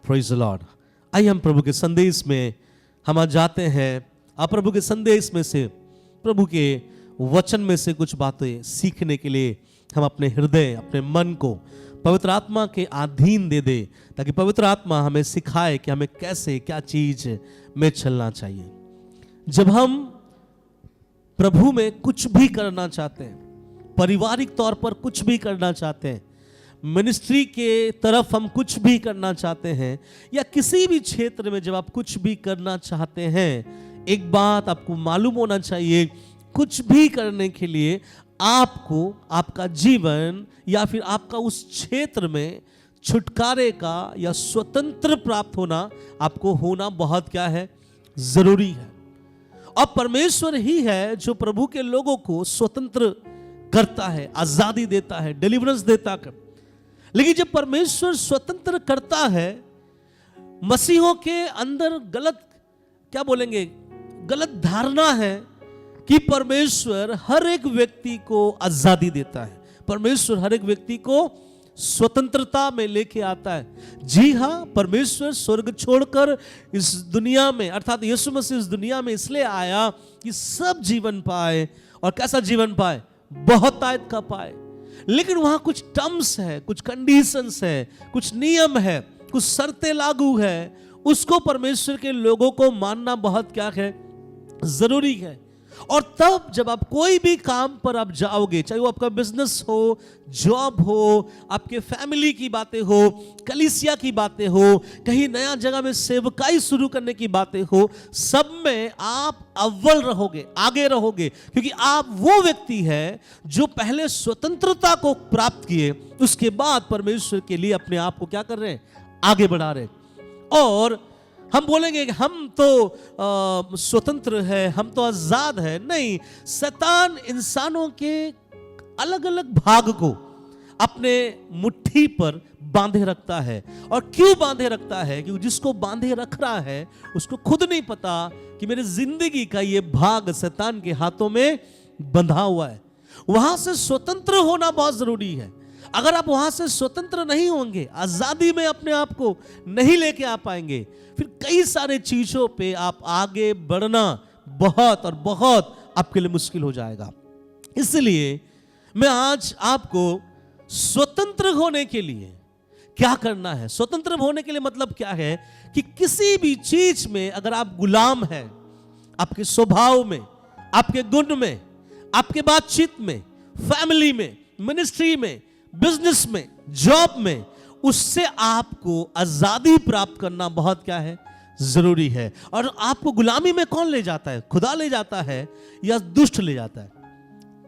Praise the Lord. आइए हम प्रभु के संदेश में हम आज जाते हैं। आप प्रभु के संदेश में से, प्रभु के वचन में से कुछ बातें सीखने के लिए हम अपने हृदय, अपने मन को पवित्र आत्मा के अधीन दे दे, ताकि पवित्र आत्मा हमें सिखाए कि हमें कैसे क्या चीज में चलना चाहिए। जब हम प्रभु में कुछ भी करना चाहते हैं, पारिवारिक तौर पर कुछ भी करना चाहते हैं, मिनिस्ट्री के तरफ हम कुछ भी करना चाहते हैं, या किसी भी क्षेत्र में जब आप कुछ भी करना चाहते हैं, एक बात आपको मालूम होना चाहिए, कुछ भी करने के लिए आपको आपका जीवन या फिर आपका उस क्षेत्र में छुटकारे का या स्वतंत्र प्राप्त होना आपको होना बहुत क्या है, जरूरी है। और परमेश्वर ही है जो प्रभु के लोगों को स्वतंत्र करता है, आजादी देता है, डिलीवरेंस देता है। लेकिन जब परमेश्वर स्वतंत्र करता है, मसीहों के अंदर गलत क्या बोलेंगे, गलत धारणा है कि परमेश्वर हर एक व्यक्ति को आजादी देता है, परमेश्वर हर एक व्यक्ति को स्वतंत्रता में लेके आता है। जी हाँ, परमेश्वर स्वर्ग छोड़कर इस दुनिया में, अर्थात यीशु मसीह इस दुनिया में इसलिए आया कि सब जीवन पाए, और कैसा जीवन पाए, बहुतायत का पाए। लेकिन वहां कुछ टर्म्स है, कुछ कंडीशंस है, कुछ नियम है, कुछ शर्तें लागू है। उसको परमेश्वर के लोगों को मानना बहुत क्या है, जरूरी है। और तब जब आप कोई भी काम पर आप जाओगे, चाहे वो आपका बिजनेस हो, जॉब हो, आपके फैमिली की बातें हो, कलीसिया की बातें हो, कहीं नया जगह में सेवकाई शुरू करने की बातें हो, सब में आप अव्वल रहोगे, आगे रहोगे, क्योंकि आप वो व्यक्ति है जो पहले स्वतंत्रता को प्राप्त किए, उसके बाद परमेश्वर के लिए अपने आप को क्या कर रहे हैं, आगे बढ़ा रहे। और हम बोलेंगे कि हम तो स्वतंत्र है, हम तो आजाद है। नहीं, शैतान इंसानों के अलग अलग भाग को अपने मुट्ठी पर बांधे रखता है। और क्यों बांधे रखता है? क्योंकि जिसको बांधे रख रहा है उसको खुद नहीं पता कि मेरी जिंदगी का ये भाग शैतान के हाथों में बंधा हुआ है। वहां से स्वतंत्र होना बहुत जरूरी है। अगर आप वहां से स्वतंत्र नहीं होंगे, आजादी में अपने आप को नहीं लेके आ पाएंगे, फिर कई सारे चीजों पे आप आगे बढ़ना बहुत और बहुत आपके लिए मुश्किल हो जाएगा। इसलिए मैं आज आपको स्वतंत्र होने के लिए क्या करना है, स्वतंत्र होने के लिए मतलब क्या है कि किसी भी चीज में अगर आप गुलाम हैं, आपके स्वभाव में, आपके गुण में, आपके बातचीत में, फैमिली में, मिनिस्ट्री में, बिजनेस में, जॉब में, उससे आपको आजादी प्राप्त करना बहुत क्या है, जरूरी है। और आपको गुलामी में कौन ले जाता है? खुदा ले जाता है या दुष्ट ले जाता है?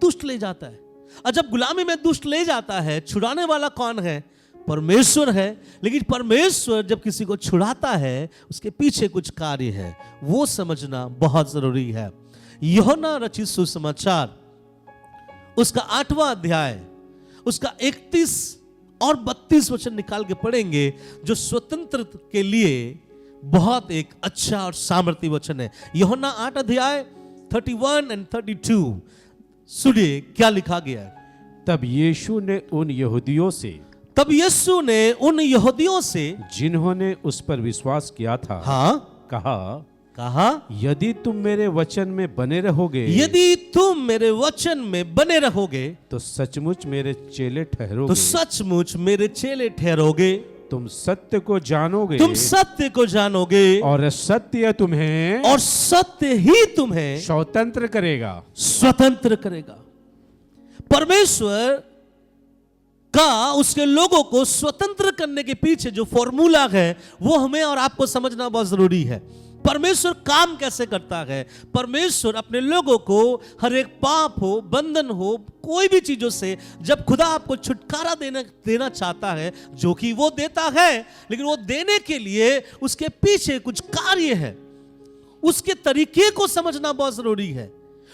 दुष्ट ले जाता है। और जब गुलामी में दुष्ट ले जाता है, छुड़ाने वाला कौन है? परमेश्वर है। लेकिन परमेश्वर जब किसी को छुड़ाता है, उसके पीछे कुछ कार्य है, वो समझना बहुत जरूरी है। यूहन्ना रचित सुसमाचार उसका 8वां अध्याय, उसका 31 और 32 वचन निकाल के पढ़ेंगे, जो स्वतंत्र के लिए बहुत एक अच्छा और सामर्थ्य वचन है। यूहन्ना 8 अध्याय 31 और 32 सुनिए क्या लिखा गया है। तब यीशु ने उन यहूदियों से जिन्होंने उस पर विश्वास किया था, हाँ, कहा यदि तुम मेरे वचन में बने रहोगे, यदि तुम मेरे वचन में बने रहोगे, तो सचमुच मेरे चेले ठहरोगे, तो सचमुच मेरे चेले ठहरोगे, तुम सत्य को जानोगे, तुम सत्य को जानोगे, और सत्य तुम्हें, और सत्य ही तुम्हें स्वतंत्र करेगा, स्वतंत्र करेगा। परमेश्वर का उसके लोगों को स्वतंत्र करने के पीछे जो फॉर्मूला है, वो हमें और आपको समझना बहुत जरूरी है। परमेश्वर काम कैसे करता है? परमेश्वर अपने लोगों को हर एक पाप हो, बंधन हो, कोई भी चीजों से जब खुदा आपको छुटकारा देना चाहता है, जो कि वो देता है, लेकिन वो देने के लिए उसके पीछे कुछ कार्य है। उसके तरीके को समझना बहुत जरूरी है,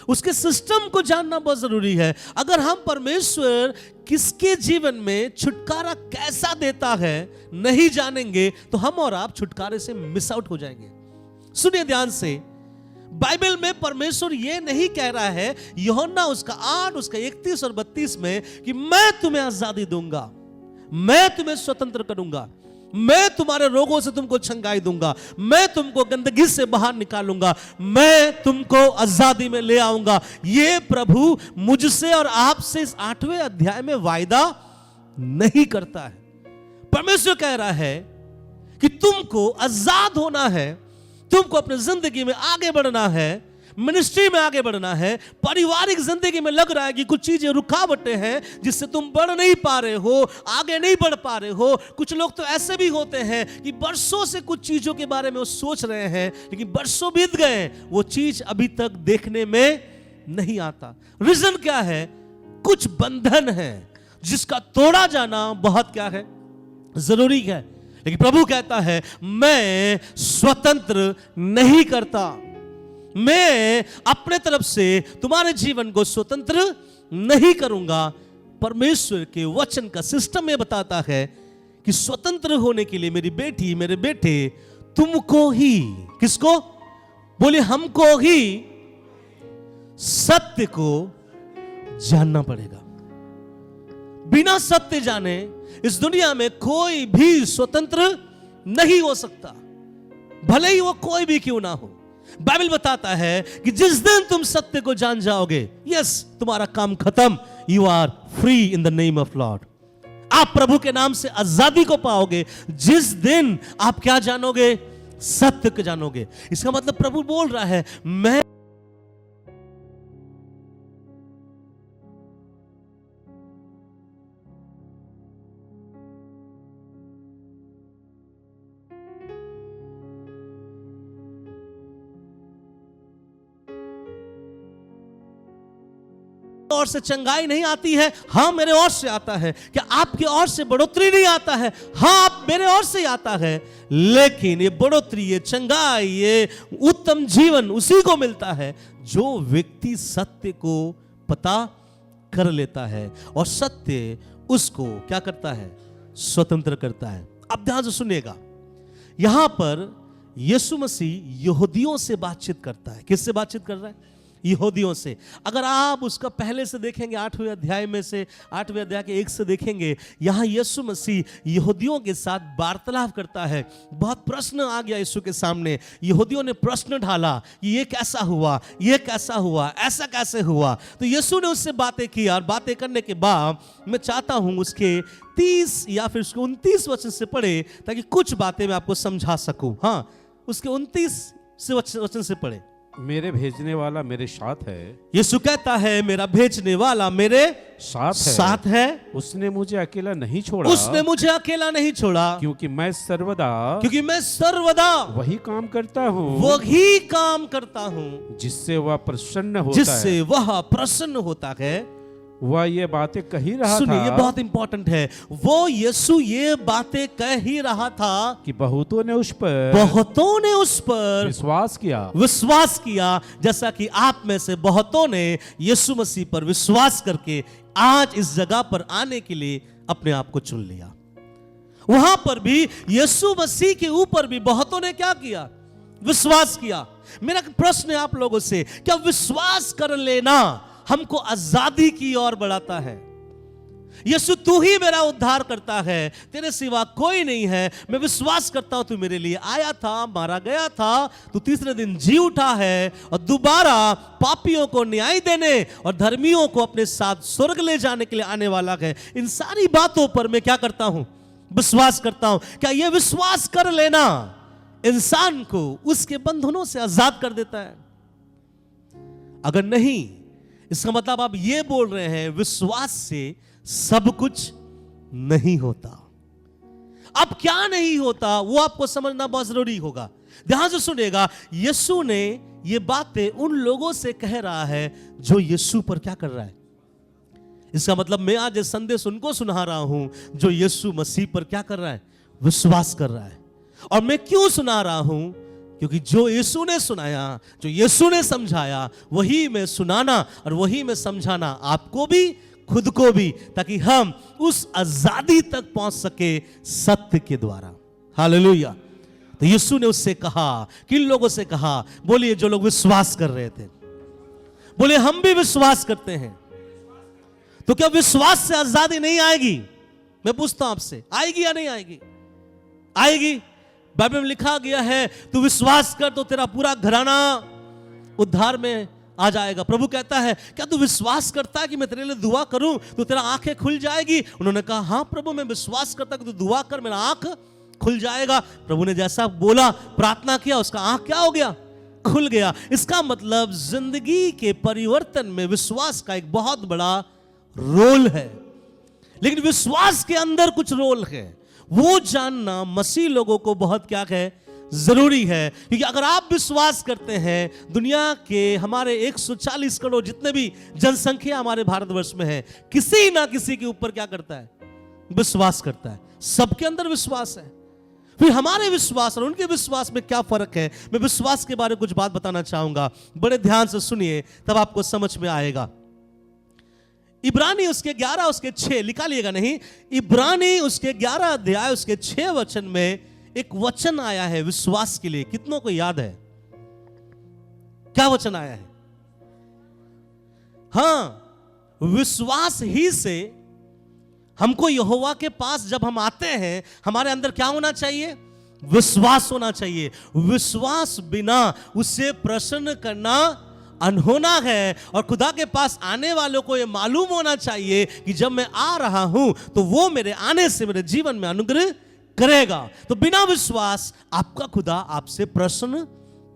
उसके सिस्टम को जानना बहुत जरूरी है। अगर हम परमेश्वर किसके जीवन में छुटकारा कैसा देता है नहीं जानेंगे, तो हम और आप छुटकारे से मिस आउट हो जाएंगे। सुनिए ध्यान से, बाइबल में परमेश्वर ये नहीं कह रहा है, यूहन्ना उसका 8 उसका 31 और 32 में, कि मैं तुम्हें आजादी दूंगा, मैं तुम्हें स्वतंत्र करूंगा। मैं तुम्हारे रोगों से तुमको छंगाई दूंगा, मैं तुमको गंदगी से बाहर निकालूंगा, मैं तुमको आजादी में ले आऊंगा। ये प्रभु मुझसे और आपसे इस 8वें अध्याय में वायदा नहीं करता है। परमेश्वर कह रहा है कि तुमको आजाद होना है, तुमको अपनी जिंदगी में आगे बढ़ना है, मिनिस्ट्री में आगे बढ़ना है, पारिवारिक जिंदगी में लग रहा है कि कुछ चीजें रुकावटें हैं जिससे तुम बढ़ नहीं पा रहे हो, आगे नहीं बढ़ पा रहे हो। कुछ लोग तो ऐसे भी होते हैं कि बरसों से कुछ चीजों के बारे में वो सोच रहे हैं, लेकिन बरसों बीत गए, वो चीज अभी तक देखने में नहीं आता। रीजन क्या है? कुछ बंधन है जिसका तोड़ा जाना बहुत क्या है, जरूरी है। लेकिन प्रभु कहता है मैं स्वतंत्र नहीं करता, मैं अपने तरफ से तुम्हारे जीवन को स्वतंत्र नहीं करूंगा। परमेश्वर के वचन का सिस्टम में बताता है कि स्वतंत्र होने के लिए मेरी बेटी, मेरे बेटे, तुमको ही, किसको? बोले हमको ही सत्य को जानना पड़ेगा। बिना सत्य जाने इस दुनिया में कोई भी स्वतंत्र नहीं हो सकता, भले ही वो कोई भी क्यों ना हो। बाइबल बताता है कि जिस दिन तुम सत्य को जान जाओगे, यस, तुम्हारा काम खत्म। You are free in the name of lord. आप प्रभु के नाम से आजादी को पाओगे जिस दिन आप क्या जानोगे? सत्य को जानोगे। इसका मतलब प्रभु बोल रहा है मैं ओर से चंगाई नहीं आती है, हाँ मेरे ओर से आता है। क्या आपके ओर से बढ़ोतरी नहीं आता है? हाँ आप मेरे ओर से आता है। लेकिन ये बढ़ोतरी, ये चंगाई, ये उत्तम जीवन उसी को मिलता है जो व्यक्ति सत्य को पता कर लेता है, और सत्य उसको क्या करता है? स्वतंत्र करता है। अब ध्यान से सुनिएगा, यहां पर यीशु मसीह यहूदियों से बातचीत करता है। किससे बातचीत कर रहा है? यहूदियों से। अगर आप उसका पहले से देखेंगे, 8वें अध्याय में से, 8वें अध्याय के 1 से देखेंगे, यहां यीशु मसीह यहूदियों के साथ वार्तालाप करता है। बहुत प्रश्न आ गया यीशु के सामने। यहूदियों ने प्रश्न ढाला कि ये कैसा हुआ, ये कैसा हुआ, ऐसा कैसे हुआ। तो यीशु ने उससे बातें की, और बातें करने के बाद मैं चाहता हूं उसके 30 या फिर उसके 29 वचन से पढ़े, ताकि कुछ बातें मैं आपको समझा सकूं। हाँ, उसके 29 से वचन से पढ़े। मेरे भेजने वाला मेरे साथ है। यीशु कहता है मेरा भेजने वाला मेरे साथ है। उसने मुझे अकेला नहीं छोड़ा, उसने मुझे अकेला नहीं छोड़ा, क्योंकि मैं सर्वदा वही काम करता हूँ, वही काम करता हूँ जिससे वह प्रसन्न होता है। जिससे वह प्रसन्न होता है। वह ये बातें कह ही रहा सुनिए, था, ये बहुत इंपॉर्टेंट है। वो यीशु ये बातें कह ही रहा था कि बहुतों ने उस पर विश्वास किया, जैसा कि आप में से बहुतों ने यीशु मसीह पर विश्वास करके आज इस जगह पर आने के लिए अपने आप को चुन लिया। वहां पर भी यीशु मसीह के ऊपर भी बहुतों ने क्या किया? विश्वास किया। मेरा प्रश्न है आप लोगों से, क्या विश्वास कर लेना हमको आजादी की ओर बढ़ाता है? यीशु तू ही मेरा उद्धार करता है, तेरे सिवा कोई नहीं है। मैं विश्वास करता हूं तू मेरे लिए आया था, मारा गया था, तू तीसरे दिन जी उठा है और दोबारा पापियों को न्याय देने और धर्मियों को अपने साथ स्वर्ग ले जाने के लिए आने वाला है। इन सारी बातों पर मैं क्या करता हूं? विश्वास करता हूं। क्या यह विश्वास कर लेना इंसान को उसके बंधनों से आजाद कर देता है? अगर नहीं, इसका मतलब आप ये बोल रहे हैं विश्वास से सब कुछ नहीं होता। अब क्या नहीं होता वो आपको समझना बहुत जरूरी होगा। ध्यान से सुनिएगा, यीशु ने ये बातें उन लोगों से कह रहा है जो यीशु पर क्या कर रहा है। इसका मतलब मैं आज ये संदेश उनको सुना रहा हूं जो यीशु मसीह पर क्या कर रहा है? विश्वास कर रहा है। और मैं क्यों सुना रहा हूं? क्योंकि जो यीशु ने सुनाया, जो यीशु ने समझाया, वही मैं सुनाना और वही मैं समझाना आपको भी, खुद को भी, ताकि हम उस आजादी तक पहुंच सके सत्य के द्वारा। हालेलुया। तो यीशु ने उससे कहा, किन लोगों से कहा? बोलिए, जो लोग विश्वास कर रहे थे। बोलिए, हम भी विश्वास करते हैं। तो क्या विश्वास से आजादी नहीं आएगी? मैं पूछता हूं आपसे, आएगी या नहीं आएगी? आएगी। बाइबल में लिखा गया है तू विश्वास कर तो तेरा पूरा घराना उद्धार में आ जाएगा। प्रभु कहता है क्या तू विश्वास करता है कि मैं तेरे लिए दुआ करूं तो तेरा आंखें खुल जाएगी? उन्होंने कहा हाँ प्रभु, मैं विश्वास करता कि तू दुआ कर, मेरा आंख खुल जाएगा। प्रभु ने जैसा बोला, प्रार्थना किया, उसका आंख क्या हो गया? खुल गया। इसका मतलब जिंदगी के परिवर्तन में विश्वास का एक बहुत बड़ा रोल है। लेकिन विश्वास के अंदर कुछ रोल है, वो जानना मसीह लोगों को बहुत क्या है, जरूरी है। क्योंकि अगर आप विश्वास करते हैं, दुनिया के हमारे 140 करोड़ जितने भी जनसंख्या हमारे भारतवर्ष में है, किसी ना किसी के ऊपर क्या करता है? विश्वास करता है। सबके अंदर विश्वास है। फिर हमारे विश्वास और उनके विश्वास में क्या फर्क है? मैं विश्वास के बारे में कुछ बात बताना चाहूंगा, बड़े ध्यान से सुनिए, तब आपको समझ में आएगा। इब्रानी उसके 11 उसके 6 लिखा लिएगा नहीं, इब्रानी उसके 11 अध्याय उसके 6 वचन में एक वचन आया है विश्वास के लिए। कितनों को याद है क्या वचन आया है? हाँ, विश्वास ही से हमको यहोवा के पास जब हम आते हैं, हमारे अंदर क्या होना चाहिए? विश्वास होना चाहिए। विश्वास बिना उससे प्रसन्न करना अनहोना है। और खुदा के पास आने वालों को यह मालूम होना चाहिए कि जब मैं आ रहा हूं तो वो मेरे आने से मेरे जीवन में अनुग्रह करेगा। तो बिना विश्वास आपका खुदा आपसे प्रसन्न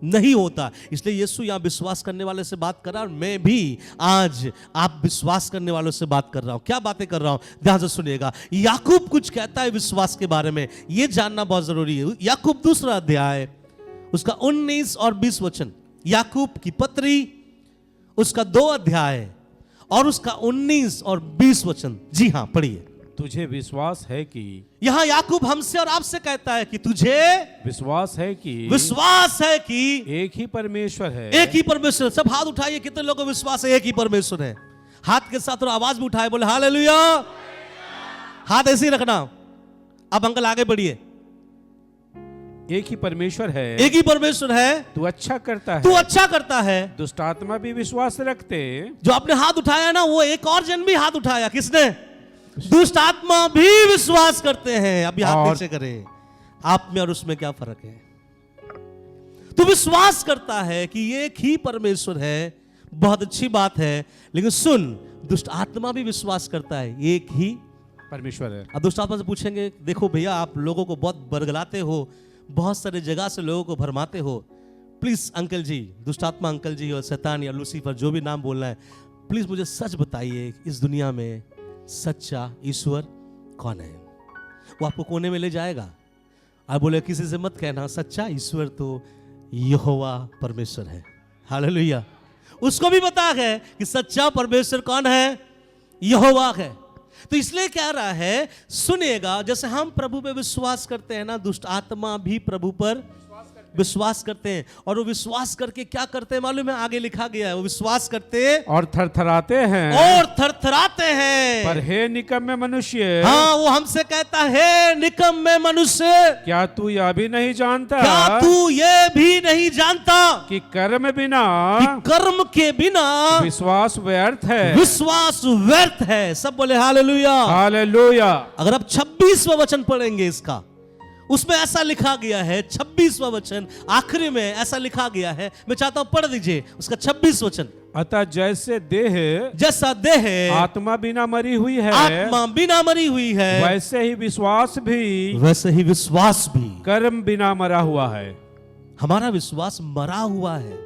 नहीं होता। इसलिए यीशु यहां विश्वास करने वाले से बात कर रहा है, और मैं भी आज आप विश्वास करने वालों से बात कर रहा हूं। क्या बातें कर रहा हूं, ध्यान से सुनिएगा। याकूब कुछ कहता है विश्वास के बारे में, यह जानना बहुत जरूरी है। याकूब 2 अध्याय उसका 19 और 20 वचन, याकूब की पत्री उसका 2 अध्याय और उसका 19 और 20 वचन। जी हां, पढ़िए। तुझे विश्वास है कि, यहां याकूब हमसे और आपसे कहता है कि तुझे विश्वास है कि एक ही परमेश्वर है। एक ही परमेश्वर। सब हाथ उठाइए, कितने लोगों को विश्वास है एक ही परमेश्वर है? हाथ के साथ और आवाज भी उठाए, बोले हालेलुया। हाथ ऐसे ही रखना। अब अंकल आगे बढ़िए। एक ही परमेश्वर है, एक ही परमेश्वर है। तू अच्छा करता है, तू अच्छा करता है। दुष्ट आत्मा भी विश्वास रखते। जो आपने हाथ उठाया ना, वो एक और जन भी हाथ उठाया। किसने? दुष्ट आत्मा भी विश्वास करते हैं। अभी हाथ नीचे करें। आप में और उसमें क्या फर्क है? तू विश्वास करता है कि एक ही परमेश्वर है, बहुत अच्छी बात है। लेकिन सुन, दुष्ट आत्मा भी विश्वास करता है एक ही परमेश्वर है। अब दुष्ट आत्मा से पूछेंगे, देखो भैया आप लोगों को बहुत बरगलाते हो, बहुत सारे जगह से लोगों को भरमाते हो, प्लीज अंकल जी, दुष्ट आत्मा अंकल जी और शैतान या लूसीफर जो भी नाम बोलना है, प्लीज मुझे सच बताइए, इस दुनिया में सच्चा ईश्वर कौन है? वो आपको कोने में ले जाएगा। आप बोले किसी से मत कहना सच्चा ईश्वर तो यहोवा परमेश्वर है। हालेलुया। उसको भी पता है कि सच्चा परमेश्वर कौन है? यहोवा है। तो इसलिए कह रहा है, सुनिएगा, जैसे हम प्रभु पे विश्वास करते हैं ना, दुष्ट आत्मा भी प्रभु पर विश्वास करते हैं। और वो विश्वास करके क्या करते हैं मालूम है? आगे लिखा गया है, वो विश्वास करते और थरथराते हैं, पर हे निकम्मे मनुष्य। हाँ, वो हमसे कहता है निकम्मे मनुष्य, क्या तू यह भी नहीं जानता, क्या तू ये भी नहीं जानता कि कर्म बिना, कर्म के बिना विश्वास व्यर्थ है। विश्वास व्यर्थ है। सब बोले हालेलुया। हालेलुया। अगर आप 26वां वचन पढ़ेंगे इसका, उसमें ऐसा लिखा गया है, 26वां वचन आखिरी में ऐसा लिखा गया है। मैं चाहता हूं पढ़ दीजिए उसका 26 वचन। अतः जैसा देह आत्मा बिना मरी हुई है, आत्मा बिना मरी हुई है, वैसे ही विश्वास भी कर्म बिना मरा हुआ है। हमारा विश्वास मरा हुआ है।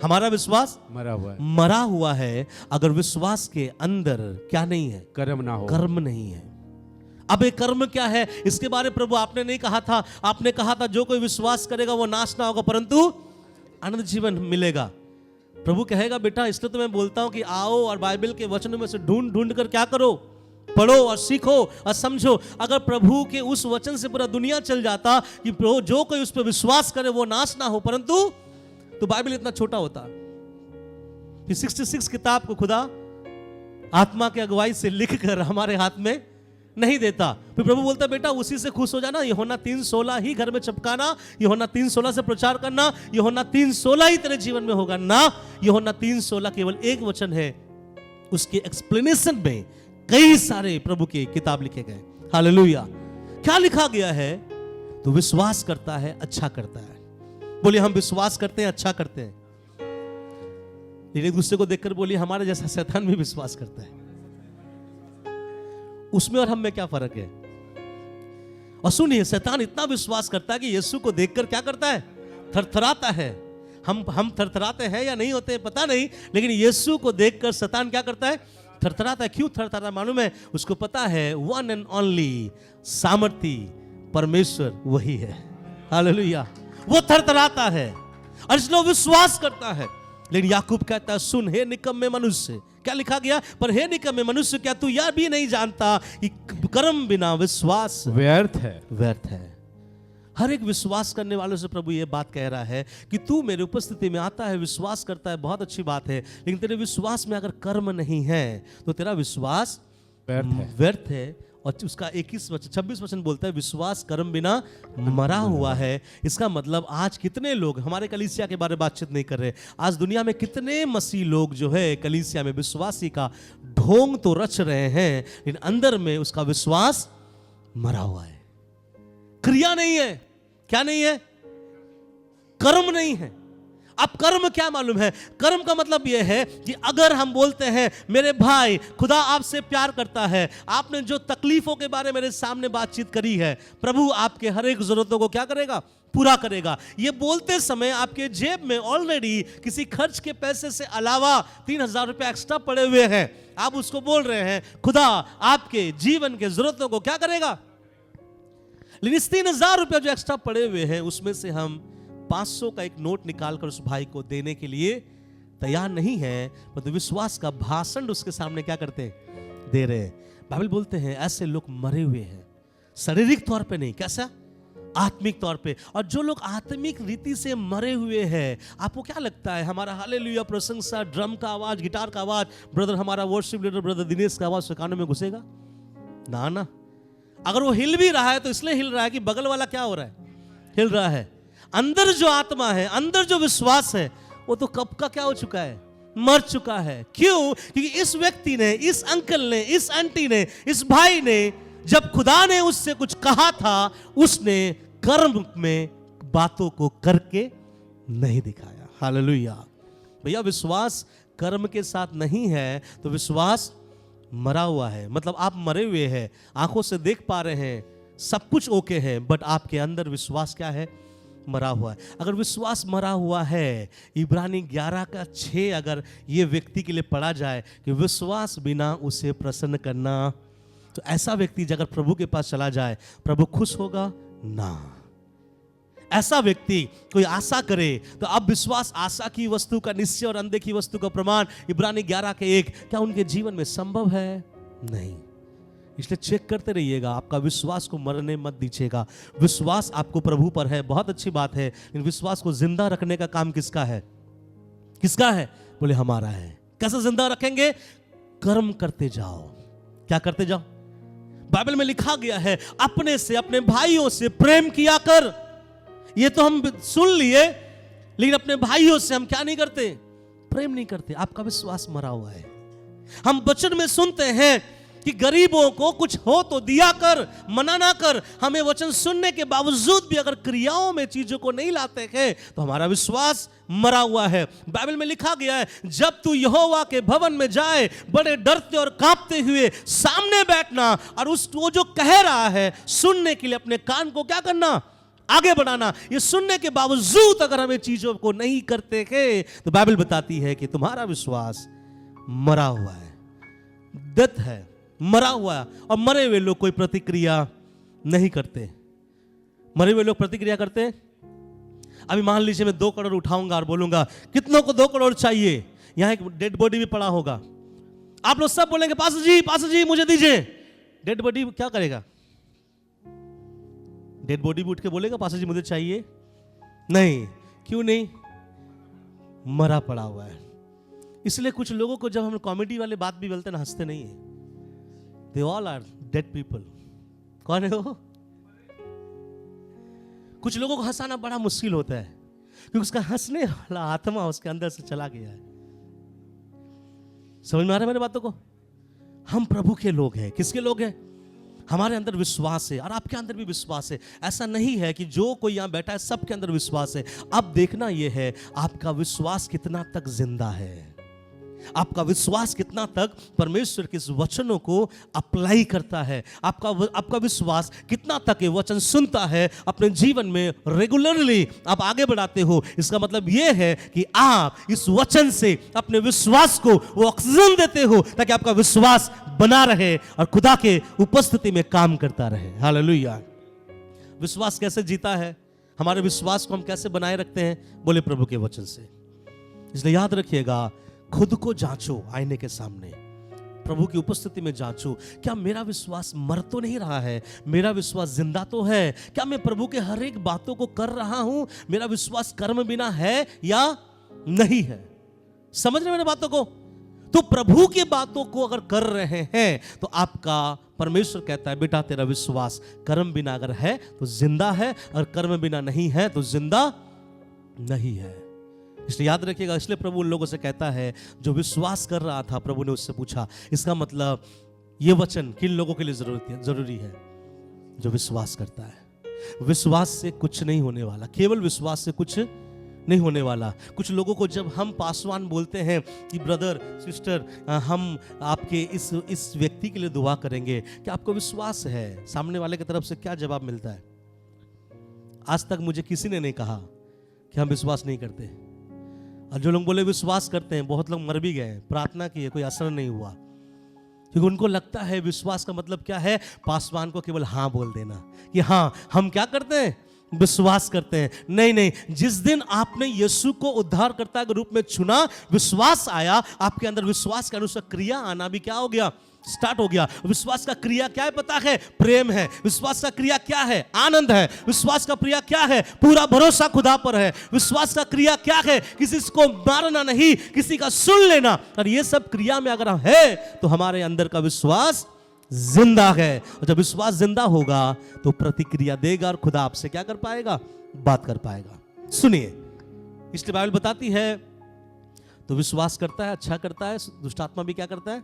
हमारा विश्वास मरा हुआ है। अगर विश्वास के अंदर क्या नहीं है? कर्म ना हो, कर्म नहीं है। अब एक कर्म क्या है इसके बारे में प्रभु आपने नहीं कहा था। आपने कहा था जो कोई विश्वास करेगा वो नाश ना होगा परंतु अनंत जीवन मिलेगा। प्रभु कहेगा बेटा, इसलिए तो मैं बोलता हूं कि आओ और बाइबल के वचनों में से ढूंढ ढूंढ कर क्या करो, पढ़ो और सीखो और समझो। अगर प्रभु के उस वचन से पूरा दुनिया चल जाता कि जो कोई उस पर विश्वास करे वो नाश ना हो परंतु, तो बाइबल इतना छोटा होता कि 66 किताब को खुदा आत्मा के अगुवाई से लिखकर हमारे हाथ में नहीं देता। फिर प्रभु बोलता बेटा उसी से खुश हो जाना, यूहन्ना 3:16 ही घर में चपकाना, यूहन्ना 3:16 से प्रचार करना, यूहन्ना 3:16 ही तेरे जीवन में होगा ना। यूहन्ना 3:16 केवल एक वचन है, उसके एक्सप्लेनेशन में कई सारे प्रभु के किताब लिखे गए। हालेलुया। क्या लिखा गया है? तो विश्वास करता है, अच्छा करता है। बोलिए हम विश्वास करते हैं, अच्छा करते हैं। लेकिन एक दूसरे को देखकर बोलिए हमारे जैसा शैतान भी विश्वास करता है। उसमें और हम में क्या फर्क है? और सुनिए, शैतान इतना विश्वास करता है कि यीशु को देखकर क्या करता है? थरथराता है। हम थरथराते हैं या नहीं होते पता नहीं, लेकिन यीशु को देखकर शैतान क्या करता है? थरथराता है। क्यों थरथराता है मालूम है? उसको पता है वन एंड ओनली सामर्थी परमेश्वर वही है। हालेलुया। वो थरथराता है और इसलिए विश्वास करता है। लेकिन याकूब कहता है, सुन हे निकम्मे मनुष्य, क्या लिखा गया? पर हे निकम्मे मनुष्य, क्या तू यह भी नहीं जानता कि कर्म बिना विश्वास व्यर्थ है? व्यर्थ है। हर एक विश्वास करने वालों से प्रभु ये बात कह रहा है कि तू मेरी उपस्थिति में आता है, विश्वास करता है, बहुत अच्छी बात है, लेकिन तेरे विश्वास में अगर कर्म नहीं है तो तेरा विश्वास व्यर्थ है। और उसका 26% बोलता है विश्वास कर्म बिना मरा हुआ है। इसका मतलब आज कितने लोग, हमारे कलीसिया के बारे में बातचीत नहीं कर रहे, आज दुनिया में कितने मसीह लोग जो है कलीसिया में विश्वासी का ढोंग तो रच रहे हैं, लेकिन अंदर में उसका विश्वास मरा हुआ है। क्रिया नहीं है। क्या नहीं है? कर्म नहीं है। अब कर्म क्या मालूम है? कर्म का मतलब यह है कि अगर हम बोलते हैं मेरे भाई खुदा आपसे प्यार करता है, आपने जो तकलीफों के बारे में मेरे सामने बातचीत करी है, प्रभु आपके हर एक जरूरतों को क्या करेगा? पूरा करेगा। ये बोलते समय आपके जेब में ऑलरेडी किसी खर्च के पैसे से अलावा 3,000 रुपए एक्स्ट्रा पड़े हुए हैं। आप उसको बोल रहे हैं खुदा आपके जीवन के जरूरतों को क्या करेगा? लेकिन इस 3,000 रुपए जो एक्स्ट्रा पड़े हुए हैं उसमें से हम 500 का एक नोट निकालकर उस भाई को देने के लिए तैयार नहीं है, परंतु विश्वास का भाषण उसके सामने क्या करते हैं? दे रहे हैं। बाइबल बोलते हैं ऐसे लोग मरे हुए हैं, शारीरिक तौर पे नहीं, कैसा? आत्मिक तौर पे। और जो लोग आत्मिक रीति से मरे हुए हैं, आपको क्या लगता है हमारा हालेलुया, प्रशंसा, ड्रम का आवाज, गिटार का आवाज, ब्रदर हमारा वर्शिप लीडर ब्रदर दिनेश का आवाज कानों में घुसेगा? ना ना। अगर वो हिल भी रहा है तो इसलिए हिल रहा है कि बगल वाला क्या हो रहा है? हिल रहा है। अंदर जो आत्मा है, अंदर जो विश्वास है, वो तो कब का क्या हो चुका है? मर चुका है। क्यों? क्योंकि इस व्यक्ति ने, इस अंकल ने, इस आंटी ने, इस भाई ने, जब खुदा ने उससे कुछ कहा था, उसने कर्म में बातों को करके नहीं दिखाया। हालेलुया। भैया विश्वास कर्म के साथ नहीं है तो विश्वास मरा हुआ है। मतलब आप मरे हुए हैं, आंखों से देख पा रहे हैं, सब कुछ ओके है, बट आपके अंदर विश्वास क्या है? मरा हुआ है। अगर विश्वास मरा हुआ है, इब्रानी 11:6 अगर ये व्यक्ति के लिए पढ़ा जाए कि विश्वास बिना उसे प्रसन्न करना, तो ऐसा व्यक्ति अगर प्रभु के पास चला जाए, प्रभु खुश होगा ना। ऐसा व्यक्ति कोई आशा करे तो अब विश्वास आशा की वस्तु का निश्चय और अनदेखी वस्तु का प्रमाण, इब्रानी 11:1, क्या उनके जीवन में संभव है? नहीं। इसलिए चेक करते रहिएगा, आपका विश्वास को मरने मत दीजिएगा। विश्वास आपको प्रभु पर है, बहुत अच्छी बात है, लेकिन विश्वास को जिंदा रखने का काम किसका है? किसका है? बोले हमारा है। कैसे जिंदा रखेंगे? कर्म करते जाओ। क्या करते जाओ? बाइबल में लिखा गया है अपने से, अपने भाइयों से प्रेम किया कर। ये तो हम सुन लिए, लेकिन अपने भाइयों से हम क्या नहीं करते? प्रेम नहीं करते। आपका विश्वास मरा हुआ है। हम वचन में सुनते हैं कि गरीबों को कुछ हो तो दिया कर, मना ना कर। हमें वचन सुनने के बावजूद भी अगर क्रियाओं में चीजों को नहीं लाते हैं तो हमारा विश्वास मरा हुआ है। बाइबल में लिखा गया है जब तू यहोवा के भवन में जाए, बड़े डरते और कांपते हुए सामने बैठना, और वो जो कह रहा है सुनने के लिए अपने कान को क्या करना? आगे बढ़ाना। ये सुनने के बावजूद अगर हमें चीजों को नहीं करते हैं तो बाइबल बताती है कि तुम्हारा विश्वास मरा हुआ है, डेथ है, मरा हुआ है। और मरे हुए लोग कोई प्रतिक्रिया नहीं करते। मरे हुए लोग प्रतिक्रिया करते हैं। अभी मान लीजिए मैं 2 करोड़ उठाऊंगा और बोलूंगा कितनों को 2 करोड़ चाहिए, यहां एक डेड बॉडी भी पड़ा होगा, आप लोग सब बोलेंगे पास्टर जी मुझे दीजिए। डेड बॉडी क्या करेगा? डेड बॉडी भी उठ के बोलेगा पास्टर जी मुझे चाहिए? नहीं। क्यों नहीं? मरा पड़ा हुआ है। इसलिए कुछ लोगों को जब हम कॉमेडी वाले बात भी बोलते हैं ना, हंसते नहीं है। They all are dead people. कौन है वो? कुछ लोगों को हंसाना बड़ा मुश्किल होता है क्योंकि उसका हंसने वाला आत्मा उसके अंदर से चला गया है। समझ में आ रहा है मेरी बातों को? हम प्रभु के लोग हैं। किसके लोग हैं? हमारे अंदर विश्वास है और आपके अंदर भी विश्वास है। ऐसा नहीं है कि जो कोई यहाँ बैठा है सबके अंदर विश्वास है। अब देखना यह है आपका विश्वास कितना तक जिंदा है, आपका विश्वास कितना तक परमेश्वर के इस वचनों को अप्लाई करता है, आपका विश्वास कितना तक ये वचन सुनता है, अपने जीवन में रेगुलरली आप आगे बढ़ाते हो। इसका मतलब ये है कि आप इस वचन से अपने विश्वास को वो ऑक्सीजन देते हो ताकि आपका विश्वास बना रहे और खुदा के उपस्थिति में काम करता रहे। हालेलुया। विश्वास कैसे जीता है, हमारे विश्वास को हम कैसे बनाए रखते हैं? बोले प्रभु के वचन से। इसलिए याद रखिएगा, खुद को जांचो आईने के सामने, प्रभु की उपस्थिति में जांचो, क्या मेरा विश्वास मर तो नहीं रहा है? मेरा विश्वास जिंदा तो है? क्या मैं प्रभु के हर एक बातों को कर रहा हूं? मेरा विश्वास कर्म बिना है या नहीं है? समझ रहे मेरे बातों को? तो प्रभु की बातों को अगर कर रहे हैं तो आपका परमेश्वर कहता है बेटा तेरा विश्वास कर्म बिना अगर है तो जिंदा है, और कर्म बिना नहीं है तो जिंदा नहीं है। इसलिए याद रखिएगा, इसलिए प्रभु उन लोगों से कहता है जो विश्वास कर रहा था। प्रभु ने उससे पूछा, इसका मतलब ये वचन किन लोगों के लिए जरूरी है? जो विश्वास करता है। विश्वास से कुछ नहीं होने वाला, केवल विश्वास से कुछ नहीं होने वाला। कुछ लोगों को जब हम पासवान बोलते हैं कि ब्रदर सिस्टर हम आपके इस व्यक्ति के लिए दुआ करेंगे, क्या आपको विश्वास है? सामने वाले की तरफ से क्या जवाब मिलता है? आज तक मुझे किसी ने नहीं कहा कि हम विश्वास नहीं करते। और जो लोग बोले विश्वास करते हैं, बहुत लोग मर भी गए, प्रार्थना की है, कोई असर नहीं हुआ, क्योंकि उनको लगता है विश्वास का मतलब क्या है? पासवान को केवल हाँ बोल देना कि हाँ हम क्या करते हैं, विश्वास करते हैं। नहीं नहीं, जिस दिन आपने यीशु को उद्धारकर्ता के रूप में चुना, विश्वास आया आपके अंदर, विश्वास के अनुसार क्रिया आना भी क्या हो गया? स्टार्ट हो गया। विश्वास का क्रिया क्या है पता है? प्रेम है। विश्वास का क्रिया क्या है? आनंद है। विश्वास का क्रिया क्या है? पूरा भरोसा खुदा पर है। विश्वास का क्रिया क्या है? किसी को मारना नहीं, किसी का सुन लेना। और ये सब क्रिया में अगर है तो हमारे अंदर का विश्वास जिंदा है, और जब विश्वास जिंदा होगा तो प्रतिक्रिया देगा और खुदा आपसे क्या कर पाएगा? बात कर पाएगा। सुनिए, इसलिए बाइबल बताती है तो विश्वास करता है, अच्छा करता है। दुष्ट आत्मा भी क्या करता है?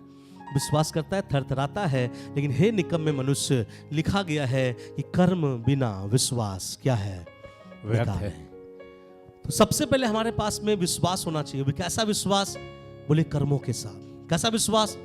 विश्वास करता है, थरथराता है। लेकिन हे निकम्मे मनुष्य, लिखा गया है कि कर्म बिना विश्वास क्या है? व्यर्थ है। तो सबसे पहले हमारे पास में विश्वास होना चाहिए। कैसा विश्वास? बोले कर्मों के साथ। कैसा विश्वास?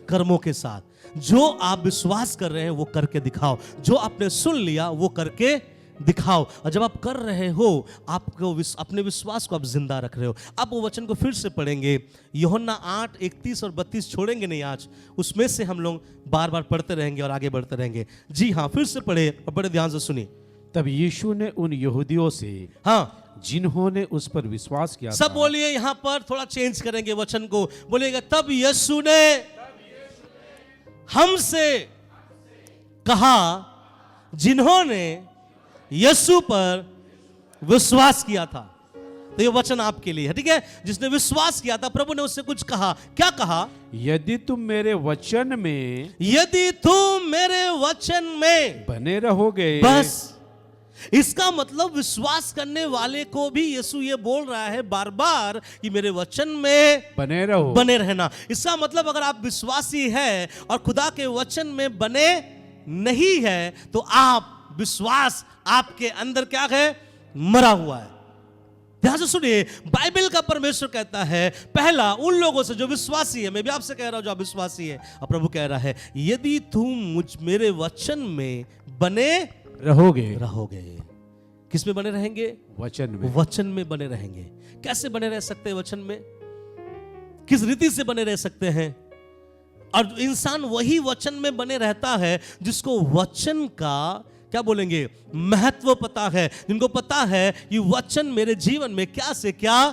कर्मों के साथ। जो आप विश्वास कर रहे हैं वो करके दिखाओ, जो आपने सुन लिया वो करके दिखाओ। और जब आप कर रहे हो, आपको अपने विश्वास को आप जिंदा रख रहे हो। आप वो वचन को फिर से पढ़ेंगे, यूहन्ना 8:31 और 32 छोड़ेंगे नहीं आज, उसमें से हम लोग बार बार पढ़ते रहेंगे और आगे बढ़ते रहेंगे। जी हाँ, फिर से पढ़े और बड़े ध्यान से सुनिए। तब यीशु ने उन यहूदियों से, हाँ, जिन्होंने उस पर विश्वास किया, सब बोलिए, यहां पर थोड़ा चेंज करेंगे वचन को, बोलेगा तब यीशु ने हमसे कहा जिन्होंने यीशु पर विश्वास किया था। तो ये वचन आपके लिए है, ठीक है? जिसने विश्वास किया था, प्रभु ने उससे कुछ कहा। क्या कहा? यदि तुम मेरे वचन में बने रहोगे। बस इसका मतलब विश्वास करने वाले को भी यीशु ये बोल रहा है बार बार कि मेरे वचन में बने रहो, बने रहना। इसका मतलब अगर आप विश्वासी है और खुदा के वचन में बने नहीं है तो आप विश्वास आपके अंदर क्या है? मरा हुआ है। ध्यान से सुनिए, बाइबल का परमेश्वर कहता है पहला उन लोगों से जो विश्वासी है। मैं भी आपसे कह रहा हूं जो आप विश्वासी है, और प्रभु कह रहा है यदि तुम मेरे वचन में बने रहोगे। किस में बने रहेंगे? वचन में। वचन में बने रहेंगे। कैसे बने रह सकते हैं वचन में? किस रीति से बने रह सकते हैं? और इंसान वही वचन में बने रहता है जिसको वचन का क्या बोलेंगे? महत्व पता है, जिनको पता है कि वचन मेरे जीवन में क्या से क्या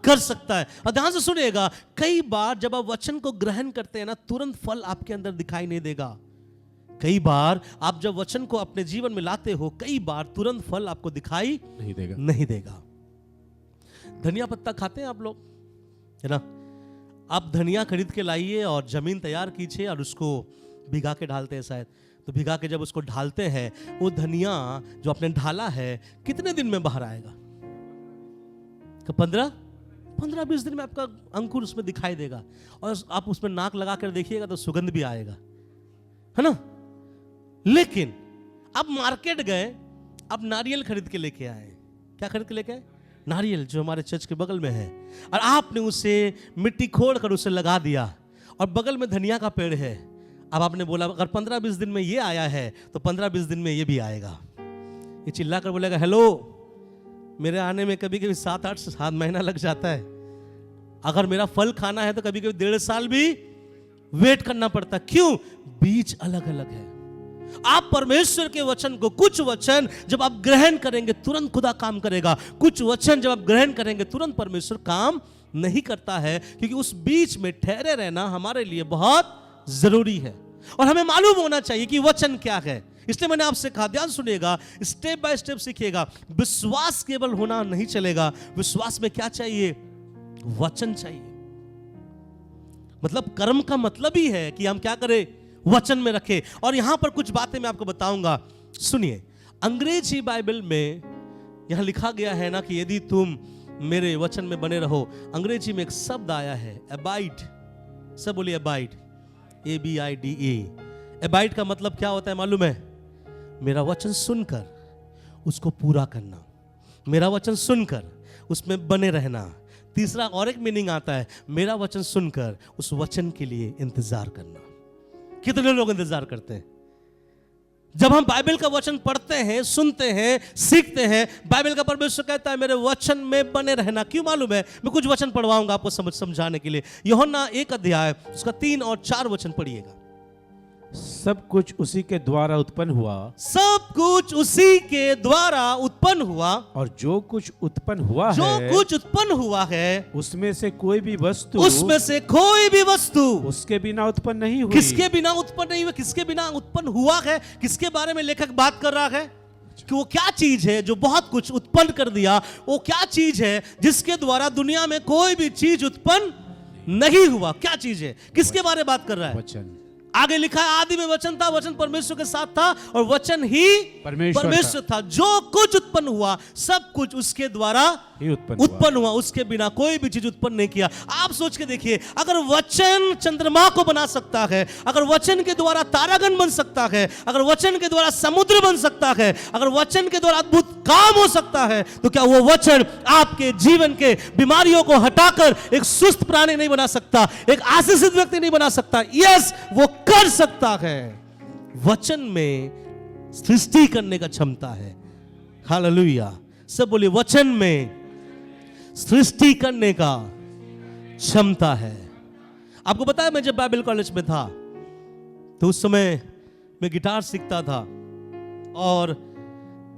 कर सकता है। और ध्यान से सुनिएगा, कई बार जब आप वचन को ग्रहण करते हैं ना, तुरंत फल आपके अंदर दिखाई नहीं देगा। कई बार आप जब वचन को अपने जीवन में लाते हो, कई बार तुरंत फल आपको दिखाई नहीं देगा। धनिया पत्ता खाते हैं आप लोग, है ना? आप धनिया खरीद के लाइए और जमीन तैयार कीजिए और उसको भिगा के डालते हैं शायद। तो भिगा के जब उसको ढालते हैं, वो धनिया जो आपने ढाला है कितने दिन में बाहर आएगा? 15-20 दिन में आपका अंकुर उसमें दिखाई देगा। और आप उसमें नाक लगा कर देखिएगा तो सुगंध भी आएगा, है ना? लेकिन अब मार्केट गए, अब नारियल खरीद के लेके आए। क्या खरीद के लेके आए? नारियल, जो हमारे चर्च के बगल में है। और आपने उसे मिट्टी खोद कर उसे लगा दिया, और बगल में धनिया का पेड़ है। अब आपने बोला अगर 15-20 दिन में ये आया है तो 15-20 दिन में ये भी आएगा। ये चिल्ला कर बोलेगा हेलो, मेरे आने में कभी कभी 7-8 महीना लग जाता है। अगर मेरा फल खाना है तो कभी कभी 1.5 साल भी वेट करना पड़ता। क्यों? बीज अलग अलग है। आप परमेश्वर के वचन को, कुछ वचन जब आप ग्रहण करेंगे तुरंत खुदा काम करेगा, कुछ वचन जब आप ग्रहण करेंगे तुरंत परमेश्वर काम नहीं करता है, क्योंकि उस बीच में ठहरे रहना हमारे लिए बहुत जरूरी है। और हमें मालूम होना चाहिए कि वचन क्या है। इसलिए मैंने आपसे कहा, ध्यान सुनिएगा, स्टेप बाय स्टेप सीखिएगा। विश्वास केवल होना नहीं चलेगा, विश्वास में क्या चाहिए? वचन चाहिए। मतलब कर्म का मतलब ही है कि हम क्या करें? वचन में रखें। और यहां पर कुछ बातें मैं आपको बताऊंगा, सुनिए। अंग्रेजी बाइबल में यहां लिखा गया है ना कि यदि तुम मेरे वचन में बने रहो। अंग्रेजी में एक शब्द आया है अबाइड। सब बोलिए अबाइड, ABIDE। अबाइड का मतलब क्या होता है मालूम है? मेरा वचन सुनकर उसको पूरा करना, मेरा वचन सुनकर उसमें बने रहना। तीसरा और एक मीनिंग आता है, मेरा वचन सुनकर उस वचन के लिए इंतजार करना। कितने लोग इंतजार करते हैं? जब हम बाइबल का वचन पढ़ते हैं, सुनते हैं, सीखते हैं, बाइबल का परमेश्वर कहता है मेरे वचन में बने रहना। क्यों मालूम है? मैं कुछ वचन पढ़वाऊंगा आपको समझाने के लिए। यूहन्ना 1 अध्याय उसका 3 और 4 वचन पढ़िएगा। सब कुछ उसी के द्वारा उत्पन्न हुआ, सब कुछ उसी के द्वारा उत्पन्न हुआ, और जो कुछ उत्पन्न हुआ जो है, कुछ उत्पन्न हुआ है, उसमें से कोई भी वस्तु, उसमें से कोई भी वस्तु उसके बिना उत्पन्न नहीं हुई। किसके बिना उत्पन्न नहीं हुआ? किसके बिना उत्पन्न हुआ है? किसके बारे में लेखक बात कर रहा है? कि वो क्या चीज है जो बहुत कुछ उत्पन्न कर दिया? वो क्या चीज है जिसके द्वारा दुनिया में कोई भी चीज उत्पन्न नहीं हुआ? क्या चीज है? किसके बारे में बात कर रहा है? वचन। आगे लिखा है आदि में वचन था, वचन परमेश्वर के साथ था, और वचन ही परमेश्वर था। जो कुछ उत्पन्न हुआ सब कुछ उसके द्वारा ही उत्पन्न हुआ, उसके बिना कोई भी चीज उत्पन्न नहीं किया। आप सोच के देखिए, अगर वचन चंद्रमा को बना सकता है, अगर वचन के द्वारा तारागण बन सकता है, अगर वचन के द्वारा समुद्र बन सकता है, अगर वचन के द्वारा अद्भुत काम हो सकता है, तो क्या वो वचन आपके जीवन के बीमारियों को हटाकर एक सुस्त प्राणी नहीं बना सकता? एक आशीषित व्यक्ति नहीं बना सकता? यस, वो कर सकता है। वचन में सृष्टि करने का क्षमता है। हालेलुया। सब बोलिए, वचन में सृष्टि करने का क्षमता है। आपको पता है, मैं जब बाइबल कॉलेज में था तो उस समय मैं गिटार सीखता था, और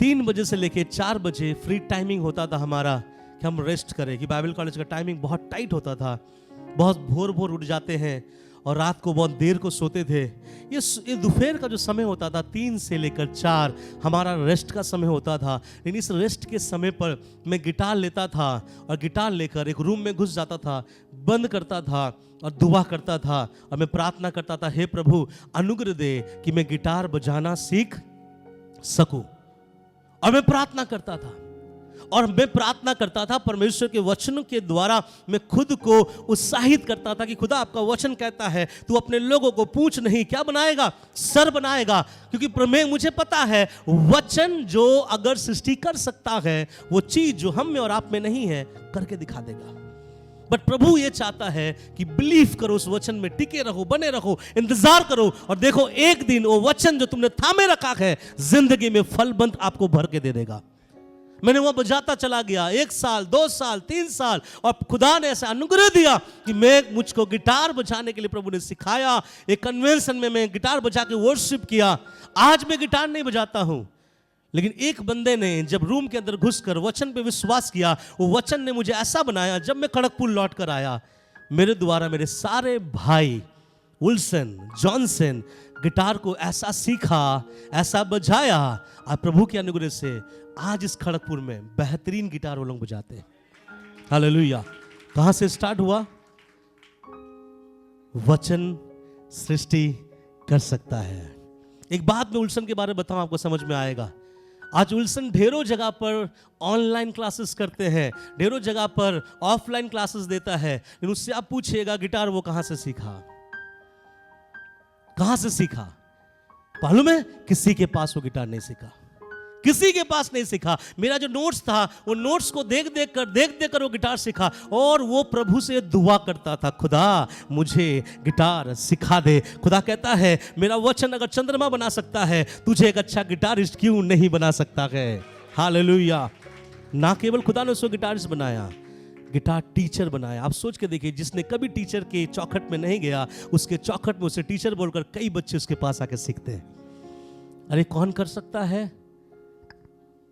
3 बजे से लेके 4 बजे फ्री टाइमिंग होता था हमारा कि हम रेस्ट करें। कि बाइबल कॉलेज का टाइमिंग बहुत टाइट होता था, बहुत भोर उठ जाते हैं और रात को बहुत देर को सोते थे। ये दोपहर का जो समय होता था 3 से लेकर 4 हमारा रेस्ट का समय होता था। लेकिन इस रेस्ट के समय पर मैं गिटार लेता था और गिटार लेकर एक रूम में घुस जाता था, बंद करता था और दुआ करता था, और मैं प्रार्थना करता था, हे प्रभु अनुग्रह दे कि मैं गिटार बजाना सीख सकूं। और मैं प्रार्थना करता था, और मैं प्रार्थना करता था परमेश्वर के वचनों के द्वारा मैं खुद को उत्साहित करता था कि खुदा आपका वचन कहता है तू अपने लोगों को पूंछ नहीं क्या बनाएगा? सर बनाएगा। क्योंकि मुझे पता है वचन जो अगर सृष्टि कर सकता है, वो चीज जो हम में और आप में नहीं है करके दिखा देगा। बट प्रभु ये चाहता है कि बिलीव करो, उस वचन में टिके रहो, बने रहो, इंतजार करो, और देखो एक दिन वो वचन जो तुमने थामे रखा है जिंदगी में फलबंद आपको भर के दे देगा। मैंने वहां बजाता चला गया 1 साल, 2 साल, 3 साल, और खुदा ने ऐसा अनुग्रह दिया कि मुझको गिटार बजाने के लिए प्रभु ने सिखाया। एक कन्वेंशन में मैं गिटार बजा के वर्शिप किया। आज मैं गिटार नहीं बजाता हूं, लेकिन एक बंदे ने जब रूम के अंदर घुसकर वचन पे विश्वास किया, वो वचन ने मुझे ऐसा बनाया, जब मैं खड़गपुर लौट कर आया, मेरे द्वारा मेरे सारे भाई विल्सन, जॉनसन गिटार को ऐसा सीखा, ऐसा बजाया, और प्रभु के अनुग्रह से आज इस खड़गपुर में बेहतरीन गिटार वो लोग बजाते हैं। हालेलुया। कहां से स्टार्ट हुआ? वचन सृष्टि कर सकता है। एक बात मैं विल्सन के बारे में बताऊं, आपको समझ में आएगा। आज विल्सन ढेरों जगह पर ऑनलाइन क्लासेस करते हैं, ढेरों जगह पर ऑफलाइन क्लासेस देता है, लेकिन उससे आप पूछिएगा गिटार वो कहां से सीखा? कहां से सीखा? मालूम है, किसी के पास वो गिटार नहीं सीखा, किसी के पास नहीं सीखा। मेरा जो नोट्स था, वो नोट्स को देख देख कर वो गिटार सीखा, और वो प्रभु से दुआ करता था, खुदा मुझे गिटार सिखा दे। खुदा कहता है, मेरा वचन अगर चंद्रमा बना सकता है, तुझे एक अच्छा गिटारिस्ट क्यों नहीं बना सकता है। हालेलुया। ना केवल खुदा ने उसको गिटारिस्ट बनाया, गिटार टीचर बनाया। आप सोच के देखिए, जिसने कभी टीचर के चौखट में नहीं गया, उसके चौखट में उसे टीचर बोलकर कई बच्चे उसके पास आके सीखते हैं। अरे कौन कर सकता है?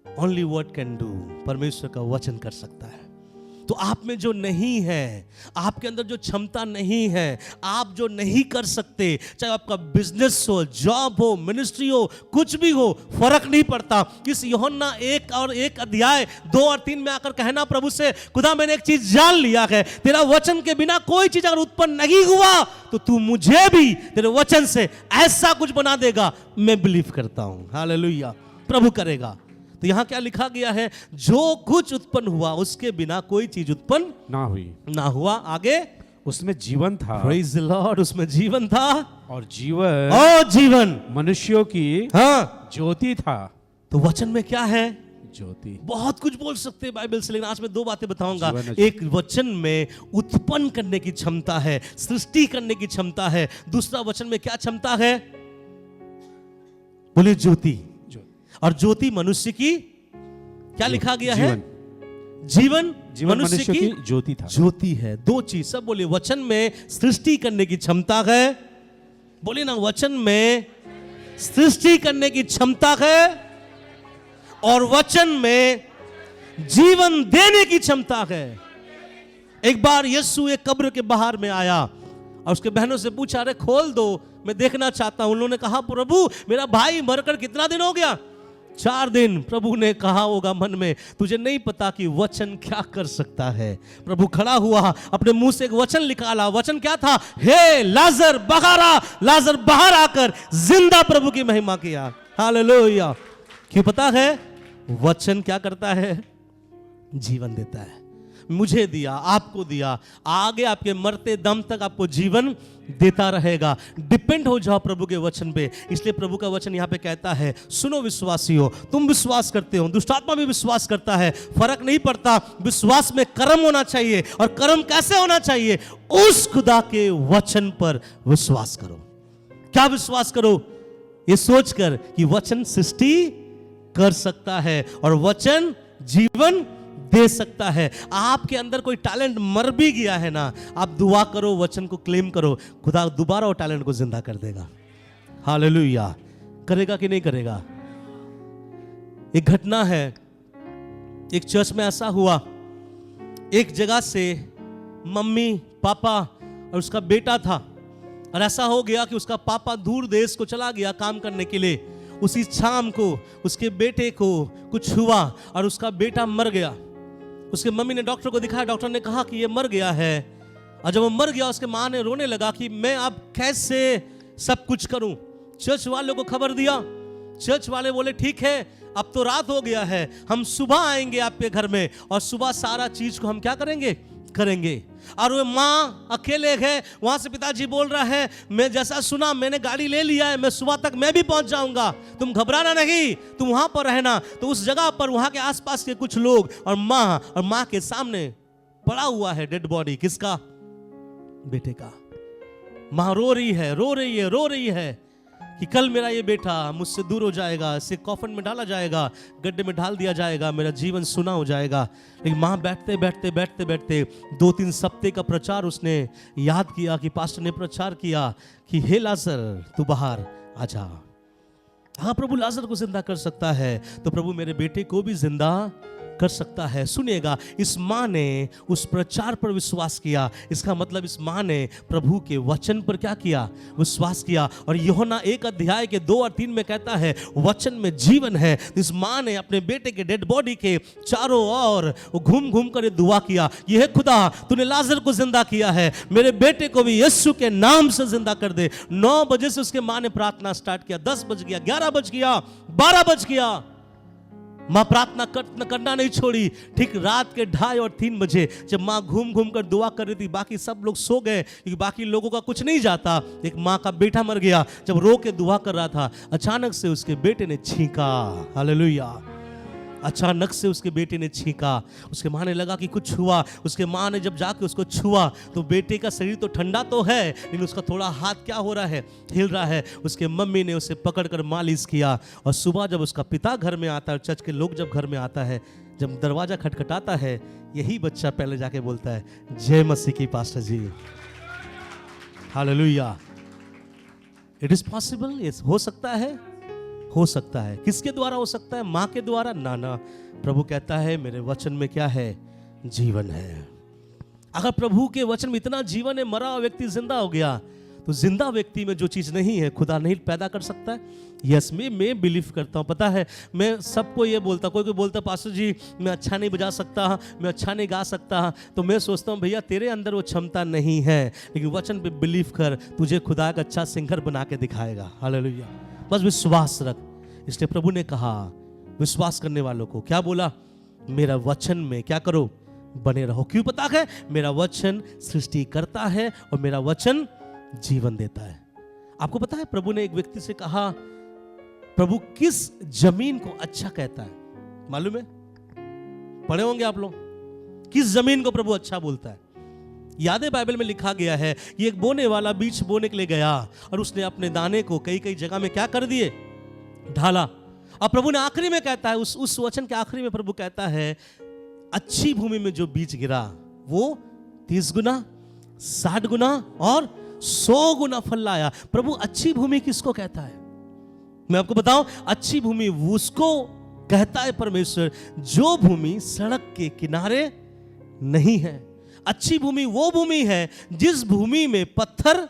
ओनली वर्ड कैन डू, परमेश्वर का वचन कर सकता है। तो आप में जो नहीं है, आपके अंदर जो क्षमता नहीं है, आप जो नहीं कर सकते, चाहे आपका बिजनेस हो, जॉब हो, मिनिस्ट्री हो, कुछ भी हो, फर्क नहीं पड़ता। इस यूहन्ना 1 अध्याय 2 और 3 में आकर कहना प्रभु से, खुदा मैंने एक चीज जान लिया है, तेरा वचन के बिना कोई चीज अगर उत्पन्न नहीं हुआ तो तू मुझे भी तेरे वचन से ऐसा कुछ बना देगा। मैं बिलीव करता हूं। हालेलुया। प्रभु करेगा। तो यहां क्या लिखा गया है? जो कुछ उत्पन्न हुआ उसके बिना कोई चीज उत्पन्न ना हुआ। आगे, उसमें जीवन था। Praise the Lord. उसमें जीवन था, और जीवन मनुष्यों की ज्योति था। तो वचन में क्या है? ज्योति। बहुत कुछ बोल सकते हैं बाइबल से, लेकिन आज मैं 2 बातें बताऊंगा। एक, वचन में उत्पन्न करने की क्षमता है, सृष्टि करने की क्षमता है। दूसरा, वचन में क्या क्षमता है? बोले ज्योति। और ज्योति मनुष्य की क्या लिखा गया है? जीवन मनुष्य की ज्योति था। ज्योति है। 2 चीज। सब बोले, वचन में सृष्टि करने की क्षमता है। बोले ना, वचन में सृष्टि करने की क्षमता है, और वचन में जीवन देने की क्षमता है। एक बार यीशु एक कब्र के बाहर में आया और उसके बहनों से पूछा, अरे खोल दो, मैं देखना चाहता हूं। उन्होंने कहा, प्रभु मेरा भाई मरकर कितना दिन हो गया? 4 दिन। प्रभु ने कहा होगा मन में, तुझे नहीं पता कि वचन क्या कर सकता है। प्रभु खड़ा हुआ, अपने मुंह से एक वचन निकाला। वचन क्या था? हे लाजर बाहर आ। लाजर बाहर आकर जिंदा प्रभु की महिमा किया। हालेलुया। क्यों पता है? वचन क्या करता है? जीवन देता है। मुझे दिया, आपको दिया, आगे आपके मरते दम तक आपको जीवन देता रहेगा। डिपेंड हो जाओ प्रभु के वचन पे। इसलिए प्रभु का वचन यहाँ पे कहता है, सुनो विश्वासियों, तुम विश्वास करते हो, दुष्टात्मा भी विश्वास करता है, फर्क नहीं पड़ता। विश्वास में कर्म होना चाहिए। और कर्म कैसे होना चाहिए? उस खुदा के वचन पर विश्वास करो। क्या विश्वास करो? ये सोचकर कि वचन सृष्टि कर सकता है और वचन जीवन दे सकता है। आपके अंदर कोई टैलेंट मर भी गया है ना, आप दुआ करो, वचन को क्लेम करो, खुदा दोबारा वो टैलेंट को जिंदा कर देगा। हालेलुया। करेगा कि नहीं करेगा? एक घटना है, एक चर्च में ऐसा हुआ, एक जगह से मम्मी, पापा और उसका बेटा था, और ऐसा हो गया कि उसका पापा दूर देश को चला गया काम करने के लिए। उसी शाम को उसके बेटे को कुछ हुआ और उसका बेटा मर गया। उसके मम्मी ने डॉक्टर को दिखाया, डॉक्टर ने कहा कि ये मर गया है। और जब वो मर गया, उसके माँ ने रोने लगा कि मैं अब कैसे सब कुछ करूं। चर्च वालों को खबर दिया। चर्च वाले बोले, ठीक है, अब तो रात हो गया है, हम सुबह आएंगे आपके घर में और सुबह सारा चीज को हम क्या करेंगे। और वो माँ अकेले है, वहां से पिताजी बोल रहा है, मैं जैसा सुना मैंने गाड़ी ले लिया है, मैं सुबह तक मैं भी पहुंच जाऊंगा, तुम घबराना नहीं, तुम वहां पर रहना। तो उस जगह पर वहां के आसपास के कुछ लोग और माँ के सामने पड़ा हुआ है डेड बॉडी। किसका? बेटे का। माँ रो रही है कि कल मेरा ये बेटा मुझसे दूर हो जाएगा, इसे कॉफन में डाला जाएगा, गड्ढे में डाल दिया जाएगा, मेरा जीवन सुना हो जाएगा। लेकिन माँ बैठते बैठते 2-3 सप्ताह का प्रचार उसने याद किया कि पास्टर ने प्रचार किया कि हे लाजर तू बाहर आ जा। हाँ, प्रभु लाजर को जिंदा कर सकता है, तो प्रभु मेरे बेटे को भी जिंदा कर सकता है। सुनिएगा, इस माँ ने उस प्रचार पर विश्वास किया। इसका मतलब इस माँ ने प्रभु के वचन पर क्या किया? विश्वास किया। और यूहन्ना 1 अध्याय के 2 और 3 में कहता है वचन में जीवन है। इस माँ ने अपने बेटे के डेड बॉडी के चारों ओर घूम कर दुआ किया, यह खुदा तूने लाजर को जिंदा किया है, मेरे बेटे को भी यीशु के नाम से जिंदा कर दे। 9 बजे से उसके माँ ने प्रार्थना स्टार्ट किया, 10 बज गया, 11 बज गया, 12 बज गया, माँ प्रार्थना करना नहीं छोड़ी। ठीक रात के 2:30 और 3 बजे जब माँ घूम घूम कर दुआ कर रही थी, बाकी सब लोग सो गए क्योंकि बाकी लोगों का कुछ नहीं जाता। एक माँ का बेटा मर गया, जब रो के दुआ कर रहा था, अचानक से उसके बेटे ने छींका। हालेलुया। अचानक से उसके बेटे ने छींका। उसके माँ ने लगा कि कुछ हुआ। उसके माँ ने जब जाके उसको छुआ तो बेटे का शरीर तो ठंडा तो है, लेकिन उसका थोड़ा हाथ क्या हो रहा है, हिल रहा है। उसके मम्मी ने उसे पकड़कर मालिश किया। और सुबह जब उसका पिता घर में आता है, चर्च के लोग जब घर में आता है, जब दरवाजा खटखटाता है, यही बच्चा पहले जाके बोलता है, जय मसीह की pastor ji. Hallelujah. It is possible, ये हो सकता है, हो सकता है। किसके द्वारा हो सकता है? माँ के द्वारा? ना। प्रभु कहता है मेरे वचन में क्या है? जीवन है। अगर प्रभु के वचन में इतना जीवन है, मरा हुआ व्यक्ति जिंदा हो गया, तो जिंदा व्यक्ति में जो चीज नहीं है खुदा नहीं पैदा कर सकता है। यस, मैं बिलीव करता हूँ। पता है, मैं सबको ये बोलता, कोई बोलता पास्टर जी मैं अच्छा नहीं बजा सकता, मैं अच्छा नहीं गा सकता, तो मैं सोचता हूँ भैया तेरे अंदर वो क्षमता नहीं है, लेकिन वचन पे बिलीव कर, तुझे खुदा का अच्छा सिंगर बना के दिखाएगा। हालेलुया। बस विश्वास रख। इसलिए प्रभु ने कहा विश्वास करने वालों को, क्या बोला? मेरा वचन में क्या करो? बने रहो। क्यों? पता है, मेरा वचन सृष्टि करता है और मेरा वचन जीवन देता है। आपको पता है प्रभु ने एक व्यक्ति से कहा, प्रभु किस जमीन को अच्छा कहता है? मालूम है? पढ़े होंगे आप लोग। किस जमीन को प्रभु अच्छा बोलता है? याद है बाइबल में लिखा गया है कि एक बोने वाला बीज बोने के लिए गया और उसने अपने दाने को कई कई जगह में क्या कर दिए? ढाला। अब प्रभु ने आखिरी में कहता है, उस वचन के आखिरी में प्रभु कहता है, अच्छी भूमि में जो बीज गिरा वो 30 गुना, 60 गुना और 100 गुना फल लाया। प्रभु अच्छी भूमि किसको कहता है? मैं आपको बताऊं, अच्छी भूमि उसको कहता है परमेश्वर जो भूमि सड़क के किनारे नहीं है। अच्छी भूमि वो भूमि है जिस भूमि में पत्थर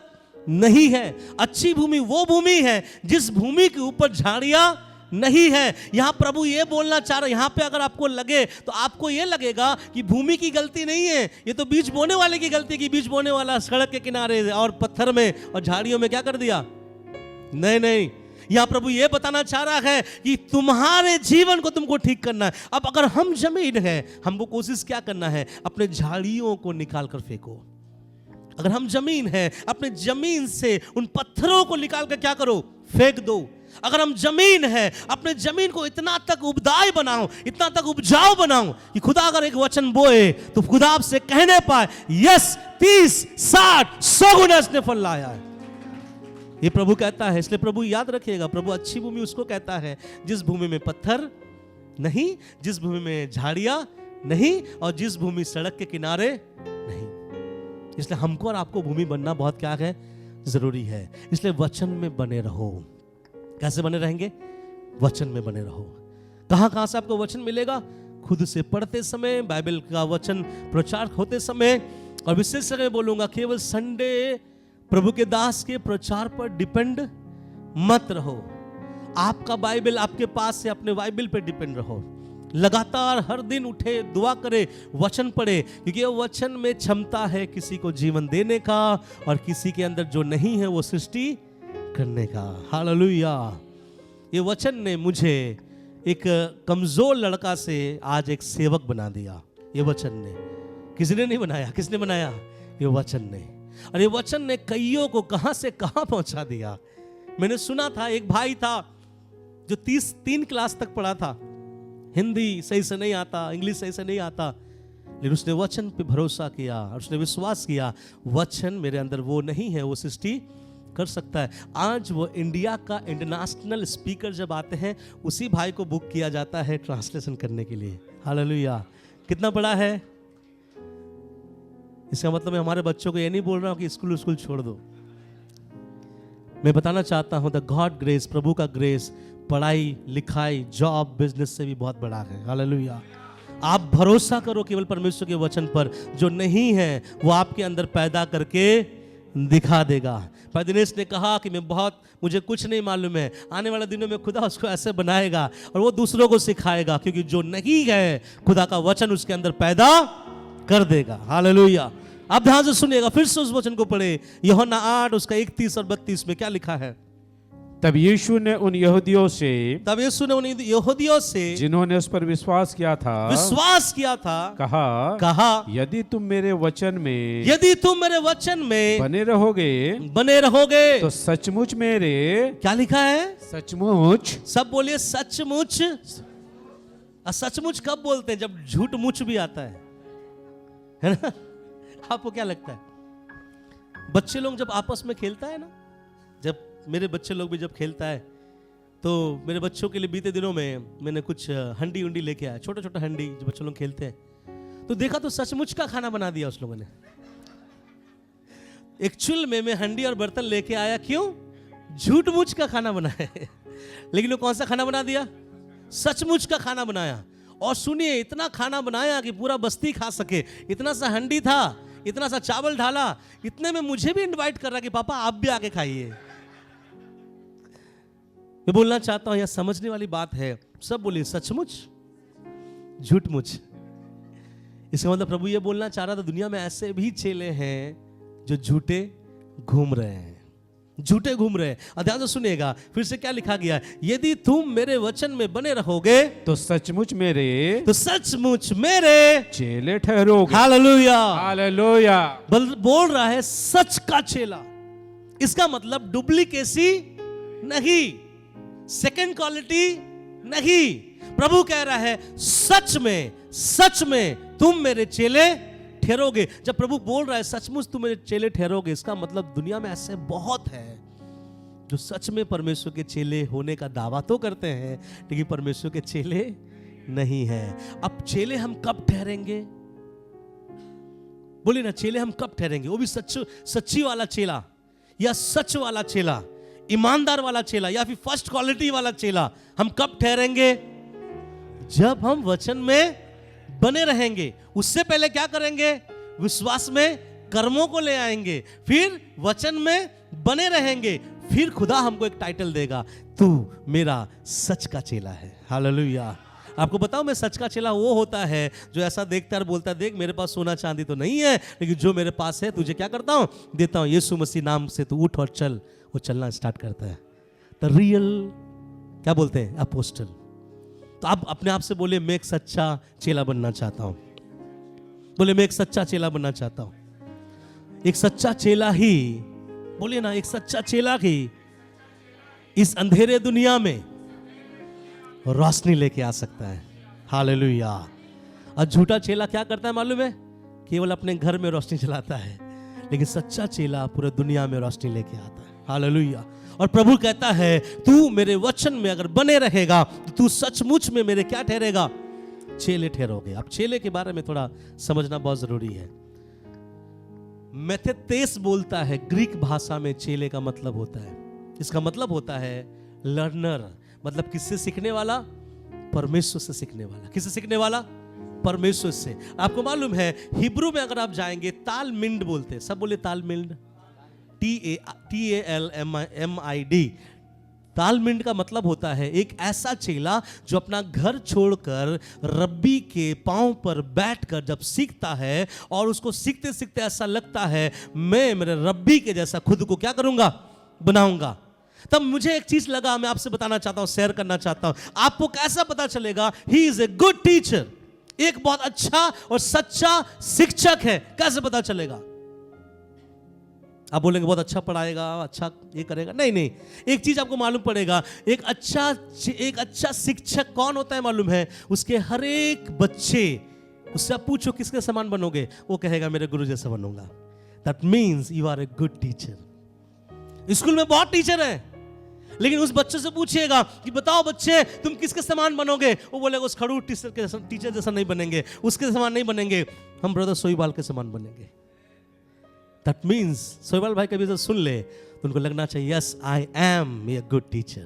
नहीं है। अच्छी भूमि वो भूमि है जिस भूमि के ऊपर झाड़ियां नहीं है। यहां प्रभु ये बोलना चाह रहा है, यहां पे अगर आपको लगे तो आपको ये लगेगा कि भूमि की गलती नहीं है, ये तो बीज बोने वाले की गलती की। बीज बोने वाला सड़क के किनारे और पत्थर में और झाड़ियों में क्या कर दिया? नहीं। यहां प्रभु ये बताना चाह रहा है कि तुम्हारे जीवन को तुमको ठीक करना है। अब अगर हम जमीन है, हमको कोशिश क्या करना है? अपने झाड़ियों को निकाल कर फेंको। अगर हम जमीन है, अपने जमीन से उन पत्थरों को निकाल कर क्या करो? फेंक दो। अगर हम जमीन है, अपने जमीन को इतना तक उपदाय बनाओ, इतना तक उपजाऊ बनाओ कि खुदा अगर एक वचन बोए तो खुदा आपसे कहने पाए, यस 30, 60, 100 गुना इसने फल लाया है। ये प्रभु कहता है। इसलिए प्रभु याद रखिएगा, प्रभु अच्छी भूमि उसको कहता है जिस भूमि में पत्थर नहीं, जिस भूमि में झाड़ियां नहीं और जिस भूमि सड़क के किनारे नहीं। इसलिए हमको और आपको भूमि बनना बहुत क्या है? जरूरी है। इसलिए वचन में बने रहो। कैसे बने रहेंगे? वचन में बने रहो। कहां से आपको वचन मिलेगा? खुद से पढ़ते समय, बाइबल का वचन प्रचार होते समय, और विशेष करके बोलूंगा केवल संडे प्रभु के दास के प्रचार पर डिपेंड मत रहो। आपका बाइबल आपके पास से अपने बाइबल पर डिपेंड रहो। लगातार हर दिन उठे, दुआ करे, वचन पढ़े, क्योंकि वचन में क्षमता है किसी को जीवन देने का और किसी के अंदर जो नहीं है वो सृष्टि करने का। हालेलुया। ये वचन ने मुझे एक कमजोर लड़का से आज एक सेवक बना दिया। ये वचन ने, किसी ने नहीं बनाया। किसने बनाया? ये वचन ने। और ये वचन ने कईयों को कहां से कहां पहुंचा दिया। मैंने सुना था एक भाई था जो 3 क्लास तक पढ़ा था, हिंदी सही से नहीं आता, इंग्लिश सही से नहीं आता, लेकिन उसने वचन पे भरोसा किया और उसने विश्वास किया, वचन मेरे अंदर वो नहीं है, वो सृष्टि कर सकता है। आज वो इंडिया का इंटरनेशनल स्पीकर जब आते हैं, उसी भाई को बुक किया जाता है ट्रांसलेशन करने के लिए। हालेलुया। कितना बड़ा है? इसका मतलब मैं हमारे बच्चों को ये नहीं बोल रहा हूं कि स्कूल छोड़ दो। मैं बताना चाहता हूं द गॉड ग्रेस, प्रभु का ग्रेस, पढ़ाई लिखाई जॉब बिजनेस से भी बहुत बड़ा है। हालेलुया। आप भरोसा करो केवल परमेश्वर के वचन पर, जो नहीं है वो आपके अंदर पैदा करके दिखा देगा। भाई दिनेश ने कहा कि मुझे कुछ नहीं मालूम है, आने वाले दिनों में खुदा उसको ऐसे बनाएगा और वो दूसरों को सिखाएगा, क्योंकि जो नहीं है खुदा का वचन उसके अंदर पैदा कर देगा। हालेलुया। आप ध्यान से सुनिएगा, फिर से उस वचन को पढ़े। यूहन्ना 8 उसका 31 और 32 में क्या लिखा है? तब यीशु ने उन यहूदियों से जिन्होंने उस पर विश्वास किया था कहा यदि तुम मेरे वचन में बने रहोगे तो सचमुच मेरे, क्या लिखा है? सचमुच। सब बोलिए सचमुच। सचमुच कब बोलते हैं? जब झूठ मुच भी आता है ना? आपको क्या लगता है? बच्चे लोग जब आपस में खेलता है ना, जब मेरे बच्चे लोग भी जब खेलता है, तो मेरे बच्चों के लिए बीते दिनों में मैंने कुछ हंडी उंडी लेके आया, छोटा छोटा हंडी जो बच्चे लोग खेलते हैं, तो देखा तो सचमुच का खाना बना दिया उस लोगों ने। एक्चुअल में मैं हंडी और बर्तन लेके आया, क्यों? झूठ मुच का खाना बनाया है। लेकिन वो कौन सा खाना बना दिया? सचमुच का खाना बनाया। और सुनिए, इतना खाना बनाया कि पूरा बस्ती खा सके। इतना सा हंडी था, इतना सा चावल ढाला, इतने में मुझे भी इनवाइट कर रहा कि पापा आप भी आके खाइए। मैं बोलना चाहता हूं, यह समझने वाली बात है। सब बोलिए सचमुच, झूठ मुच। इसका मतलब प्रभु ये बोलना चाह रहा था, दुनिया में ऐसे भी चेले हैं जो झूठे घूम रहे हैं, झूठे घूम रहे हैं। और ध्यान से सुनिएगा, फिर से क्या लिखा गया? यदि तुम मेरे वचन में बने रहोगे तो सचमुच मेरे चेले ठहरोगे। Hallelujah, hallelujah. बोल रहा है सच का चेला। इसका मतलब डुप्लीकेसी नहीं, सेकंड क्वालिटी नहीं। प्रभु कह रहा है सच में तुम मेरे चेले ठहरोगे। जब प्रभु बोल रहा है सचमुच तुम मेरे चेले ठहरोगे, इसका मतलब दुनिया में ऐसे बहुत है जो सच में परमेश्वर के चेले होने का दावा तो करते हैं, लेकिन परमेश्वर के चेले नहीं है। अब चेले हम कब ठहरेंगे? बोलिए ना, चेले हम कब ठहरेंगे? वो भी सच्ची वाला चेला, या सच वाला चेला, ईमानदार वाला चेला, या फिर फर्स्ट क्वालिटी वाला चेला। हम कब ठहरेंगे? जब हम वचन में बने रहेंगे। उससे पहले क्या करेंगे? विश्वास में कर्मों को ले आएंगे, फिर वचन में बने रहेंगे, फिर खुदा हमको एक टाइटल देगा, तू मेरा सच का चेला है। हालेलुया। आपको बताऊं, मैं सच का चेला वो होता है जो ऐसा देखता है और बोलता है, देख मेरे पास सोना चांदी तो नहीं है, लेकिन जो मेरे पास है तुझे क्या करता हूं? देता हूं। यीशु मसीह नाम से तू उठ और चल। वो चलना स्टार्ट करता है। द रियल, क्या बोलते हैं, अपोस्टल। तो आप अपने आप से बोले, मैं एक सच्चा चेला बनना चाहता हूं। बोले, मैं एक सच्चा चेला बनना चाहता हूं। एक सच्चा चेला ही, बोलिए ना, एक सच्चा चेला ही इस अंधेरे दुनिया में रोशनी लेके आ सकता है। हालेलुया। और झूठा चेला क्या करता है मालूम है? केवल अपने घर में रोशनी जलाता है, लेकिन सच्चा चेला पूरे दुनिया में रोशनी लेके आता है। हालेलुया। और प्रभु कहता है, तू मेरे वचन में अगर बने रहेगा तो तू सचमुच में मेरे क्या ठहरेगा? चेले ठहरोगे। अब चेले के बारे में थोड़ा समझना बहुत जरूरी है। मैथेतेस बोलता है, ग्रीक भाषा में चेले का मतलब होता है, इसका मतलब होता है लर्नर। मतलब किससे सीखने वाला? परमेश्वर से सीखने वाला। किससे सीखने वाला? परमेश्वर से। आपको मालूम है, हिब्रू में अगर आप जाएंगे, तालमिंड बोलते हैं। सब बोले तालमिंड, TALMID। तालमिंड का मतलब होता है एक ऐसा चेला जो अपना घर छोड़कर रब्बी के पांव पर बैठकर जब सीखता है, और उसको सीखते सीखते ऐसा लगता है मैं मेरे रब्बी के जैसा खुद को क्या करूंगा? बनाऊंगा। तब मुझे एक चीज लगा, मैं आपसे बताना चाहता हूं, शेयर करना चाहता हूं। आपको कैसा पता चलेगा he is a good teacher? एक बहुत अच्छा और सच्चा शिक्षक है, कैसे पता चलेगा? आप बोलेंगे बहुत अच्छा पढ़ाएगा, अच्छा ये करेगा। नहीं नहीं, एक चीज आपको मालूम पड़ेगा, एक अच्छा शिक्षक कौन होता है मालूम है? उसके हर एक बच्चे, उससे आप पूछो किसके समान बनोगे, वो कहेगा मेरे गुरु जैसा बनूंगा। That means you are a good teacher. School में बहुत टीचर है, लेकिन उस बच्चे से पूछिएगा कि बताओ बच्चे तुम किसके समान बनोगे, वो बोलेगा उस खड़ूस टीचर जैसा नहीं बनेंगे, उसके समान नहीं बनेंगे, हम ब्रदर सोईबाल के समान बनेंगे। दैट मीन्स सोईबाल भाई कभी तो सुन ले तो उनको लगना चाहिए yes I am a good teacher.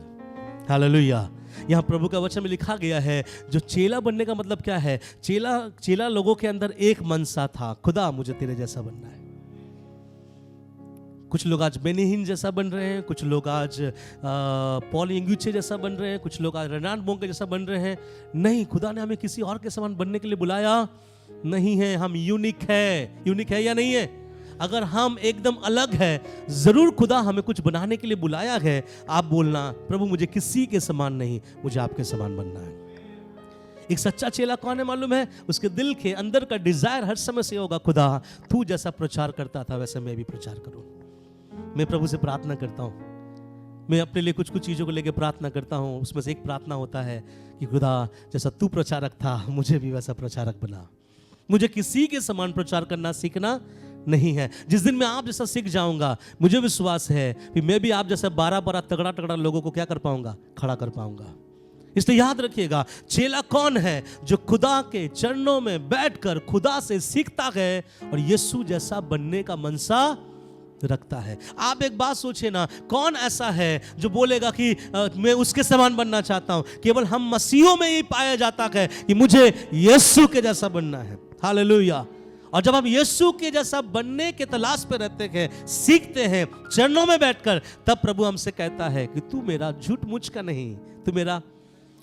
Hallelujah. यहाँ प्रभु का वचन में लिखा गया है, जो चेला बनने का मतलब क्या है? चेला लोगों के अंदर एक मनसा था, खुदा मुझे तेरे जैसा बनना है। कुछ लोग आज बेनी हिन जैसा बन रहे हैं, कुछ लोग आज पॉल यंगुचे जैसा बन रहे हैं, कुछ लोग आज रेनाल्ड बोंके जैसा बन रहे हैं। नहीं, खुदा ने हमें किसी और के समान बनने के लिए बुलाया नहीं है। हम यूनिक है या नहीं है? अगर हम एकदम अलग है, जरूर खुदा हमें कुछ बनाने के लिए बुलाया है। आप बोलना, प्रभु मुझे किसी के समान नहीं, मुझे आपके समान बनना है। एक सच्चा चेला कौन है मालूम है? उसके दिल के अंदर का डिजायर हर समय से होगा, खुदा तू जैसा प्रचार करता था वैसे मैं भी प्रचार करूं। मैं प्रभु से प्रार्थना करता हूं, मैं अपने लिए कुछ कुछ चीज़ों को लेकर प्रार्थना करता हूँ। उसमें से एक प्रार्थना होता है कि खुदा जैसा तू प्रचारक था मुझे भी वैसा प्रचारक बना। मुझे किसी के समान प्रचार करना सीखना नहीं है। जिस दिन मैं आप जैसा सीख जाऊंगा, मुझे विश्वास है कि मैं भी आप जैसा 12 तगड़ा तगड़ा लोगों को क्या कर पाऊंगा, खड़ा कर पाऊंगा। इसलिए याद रखिएगा, चेला कौन है? जो खुदा के चरणों में बैठकर खुदा से सीखता है और यीशु जैसा बनने का मनसा रखता है। आप एक बात सोचिए ना, कौन ऐसा है जो बोलेगा कि मैं उसके समान बनना चाहता हूं? केवल हम मसीहों में ही पाया जाता है कि मुझे यीशु के जैसा बनना है। हालेलुया। और जब हम यीशु के जैसा बनने के तलाश पे रहते हैं, सीखते हैं चरणों में बैठकर, तब प्रभु हमसे कहता है कि तू मेरा झूठ मुझ का नहीं, तू मेरा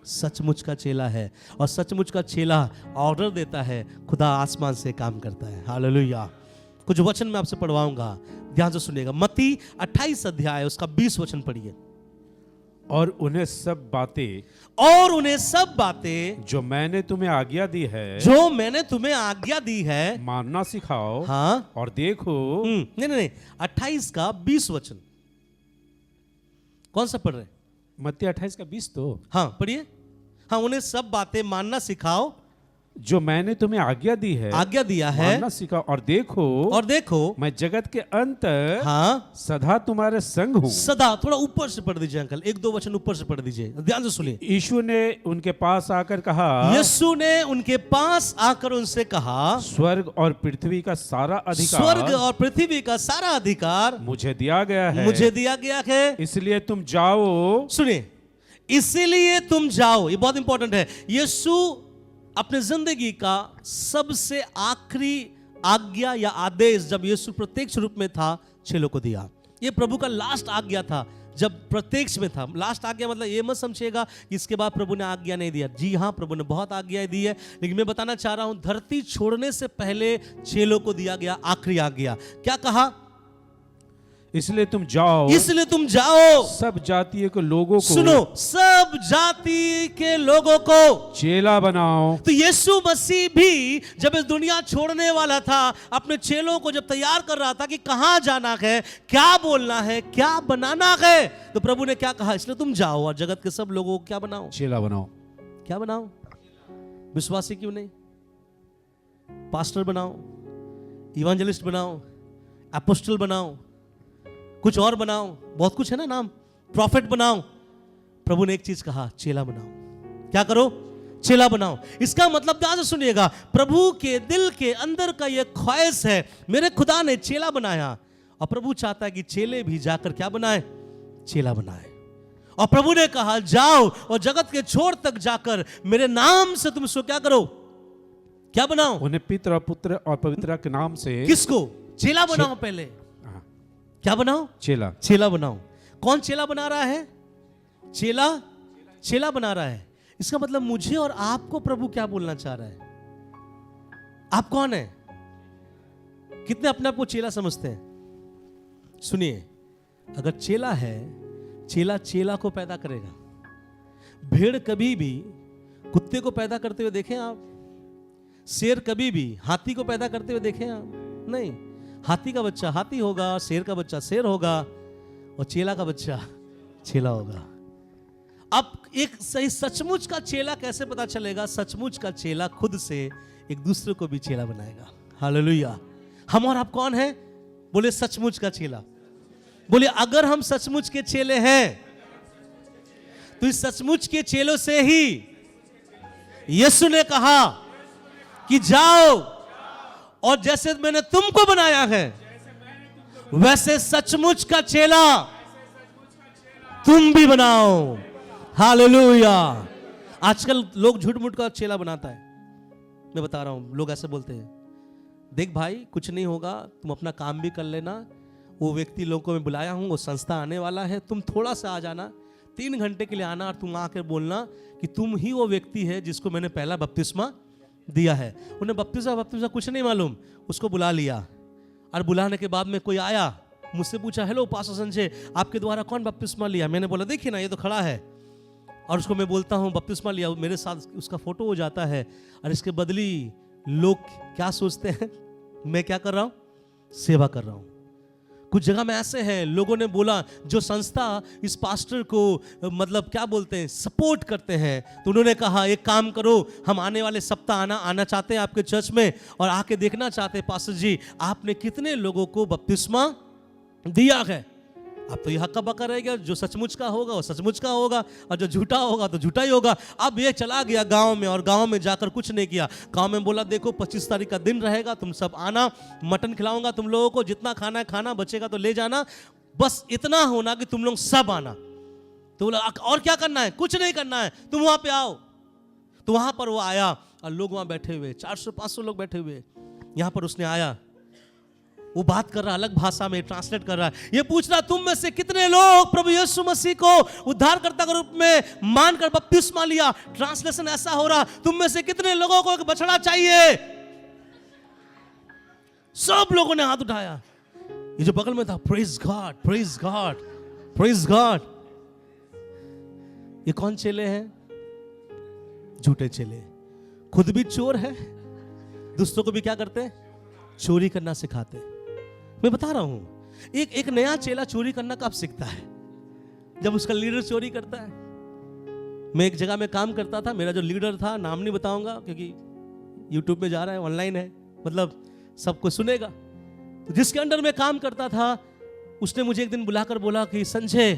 सचमुच का चेला है। और सचमुच का चेला ऑर्डर देता है, खुदा आसमान से काम करता है। हालेलुया। कुछ वचन मैं आपसे पढ़वाऊंगा, ध्यान से सुनिएगा। मत्ती 28 अध्याय उसका 20 वचन पढ़िए। और उन्हें सब बातें जो मैंने तुम्हें आज्ञा दी है मानना सिखाओ। हाँ, और देखो। नहीं 28 का 20 वचन कौन सा पढ़ रहे? मत्ती 28 का 20 तो। हाँ पढ़िए। हाँ, उन्हें सब बातें मानना सिखाओ जो मैंने तुम्हें आज्ञा दिया है मानना सिखाओ। और देखो मैं जगत के अंत हाँ सदा तुम्हारे संग हूँ। सदा, थोड़ा ऊपर से पढ़ दीजिए अंकल, 1-2 वचन ऊपर से पढ़ दीजिए, ध्यान से सुनिए। यीशु ने उनके पास आकर उनसे कहा, स्वर्ग और पृथ्वी का सारा अधिकार मुझे दिया गया है, इसलिए तुम जाओ। सुनिए, इसलिए तुम जाओ, ये बहुत इंपॉर्टेंट है। यीशु अपने जिंदगी का सबसे आखिरी आज्ञा या आदेश जब यीशु प्रत्यक्ष रूप में था, चेलों को दिया। ये प्रभु का लास्ट आज्ञा था जब प्रत्यक्ष में था। लास्ट आज्ञा मतलब ये मत समझिएगा कि इसके बाद प्रभु ने आज्ञा नहीं दिया। जी हाँ, प्रभु ने बहुत आज्ञाएं दी है, लेकिन मैं बताना चाह रहा हूं, धरती छोड़ने से पहले चेलों को दिया गया आखिरी आज्ञा। क्या कहा? इसलिए तुम जाओ सब जातियों के लोगों को, सुनो, सब जाति के लोगों को चेला बनाओ। तो यीशु मसीह भी जब इस दुनिया छोड़ने वाला था, अपने चेलों को जब तैयार कर रहा था कि कहां जाना है, क्या बोलना है, क्या बनाना है, तो प्रभु ने क्या कहा? इसलिए तुम जाओ और जगत के सब लोगों को क्या बनाओ? चेला बनाओ। क्या बनाओ? विश्वासी क्यों नहीं? पास्टर बनाओ, इवांजेलिस्ट बनाओ, एपोस्टल बनाओ, कुछ और बनाओ, बहुत कुछ है ना नाम, प्रॉफिट बनाओ। प्रभु ने एक चीज कहा, चेला बनाओ। क्या करो? चेला बनाओ। इसका मतलब ध्यान से सुनिएगा, प्रभु के दिल के अंदर का यह ख्वाहिश है, मेरे खुदा ने चेला बनाया और प्रभु चाहता है कि चेले भी जाकर क्या बनाए? चेला बनाए। और प्रभु ने कहा, जाओ और जगत के छोर तक जाकर मेरे नाम से तुम इसको क्या करो? क्या बनाओ? उन्हें पिता और पुत्र और पवित्र के नाम से। किसको? चेला बनाओ। पहले क्या बनाओ? चेला बनाओ। कौन चेला बना रहा है? चेला बना रहा है। इसका मतलब मुझे और आपको प्रभु क्या बोलना चाह रहा है? आप कौन है? कितने अपने आप को चेला समझते हैं? सुनिए, अगर चेला है, चेला को पैदा करेगा। भेड़ कभी भी कुत्ते को पैदा करते हुए देखें आप? शेर कभी भी हाथी को पैदा करते हुए देखें आप? नहीं। हाथी का बच्चा हाथी होगा, शेर का बच्चा शेर होगा, और चेला का बच्चा चेला होगा। अब एक सही सचमुच का चेला कैसे पता चलेगा? सचमुच का चेला खुद से एक दूसरे को भी चेला बनाएगा। हालेलुया। हम और आप कौन हैं? बोले सचमुच का चेला। बोले अगर हम सचमुच के चेले हैं तो इस सचमुच के चेलों से ही यीशु ने कहा कि जाओ और जैसे मैंने तुमको बनाया है वैसे सचमुच का चेला तुम भी बनाओ। हालेलुया। आजकल लोग झूठ मूठ का चेला बनाता है। मैं बता रहा हूं, लोग ऐसे बोलते हैं, देख भाई कुछ नहीं होगा, तुम अपना काम भी कर लेना, वो व्यक्ति लोगों को मैं बुलाया हूं, वो संस्था आने वाला है, तुम थोड़ा सा आ जाना, 3 घंटे के लिए आना और तुम आकर बोलना कि तुम ही वो व्यक्ति है जिसको मैंने पहला बपतिस्मा दिया है। उन्हें बपतिस्मा कुछ नहीं मालूम, उसको बुला लिया और बुलाने के बाद में कोई आया, मुझसे पूछा, हेलो पास्टर संजय, आपके द्वारा कौन बपतिस्मा लिया? मैंने बोला देखिए ना, ये तो खड़ा है। और उसको मैं बोलता हूँ बपतिस्मा लिया, मेरे साथ उसका फोटो हो जाता है। और इसके बदली लोग क्या सोचते हैं, मैं क्या कर रहा हूँ? सेवा कर रहा हूँ। कुछ जगह में ऐसे हैं, लोगों ने बोला जो संस्था इस पास्टर को मतलब क्या बोलते हैं, सपोर्ट करते हैं, तो उन्होंने कहा एक काम करो, हम आने वाले सप्ताह आना चाहते हैं आपके चर्च में और आके देखना चाहते हैं पास्टर जी आपने कितने लोगों को बपतिस्मा दिया है। अब तो यह हक्का बक्का रहेगा, जो सचमुच का होगा वो सचमुच का होगा और जो झूठा होगा तो झूठा ही होगा। अब ये चला गया गांव में और गांव में जाकर कुछ नहीं किया। गांव में बोला देखो 25 तारीख का दिन रहेगा, तुम सब आना, मटन खिलाऊंगा तुम लोगों को, जितना खाना है खाना, बचेगा तो ले जाना, बस इतना होना कि तुम लोग सब आना। तो बोला और क्या करना है? कुछ नहीं करना है, तुम वहां पे आओ। तो वहां पर वो आया और लोग वहां बैठे हुए 400-500 लोग बैठे हुए। यहां पर उसने आया, वो बात कर रहा अलग भाषा में, ट्रांसलेट कर रहा है। ये पूछ रहा तुम में से कितने लोग प्रभु यीशु मसीह को उद्धारकर्ता के रूप में मानकर बपतिस्मा लिया? ट्रांसलेशन ऐसा हो रहा, तुम में से कितने लोगों को एक बछड़ा चाहिए? सब लोगों ने हाथ उठाया। ये जो बगल में था, praise God, praise God, praise God. ये कौन चेले हैं? झूठे चेले, खुद भी चोर है, दूसरों को भी क्या करते हैं? चोरी करना सिखाते। मैं बता रहा हूं, एक नया चेला चोरी करना कब सीखता है? जब उसका लीडर चोरी करता है। मैं एक जगह में काम करता था, मेरा जो लीडर था, नाम नहीं बताऊंगा क्योंकि यूट्यूब में जा रहा है, ऑनलाइन है, मतलब सबको सुनेगा। तो जिसके अंडर में काम करता था, उसने मुझे एक दिन बुलाकर बोला कि संजय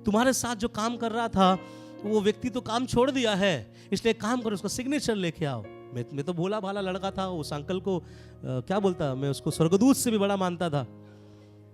तुम्हारे साथ जो काम कर रहा था वो व्यक्ति तो काम छोड़ दिया है, इसलिए काम करो, उसका सिग्नेचर लेके आओ। मैं तो भोला भाला लड़का था, उस अंकल को क्या बोलता, मैं उसको स्वर्गदूत से भी बड़ा मानता था।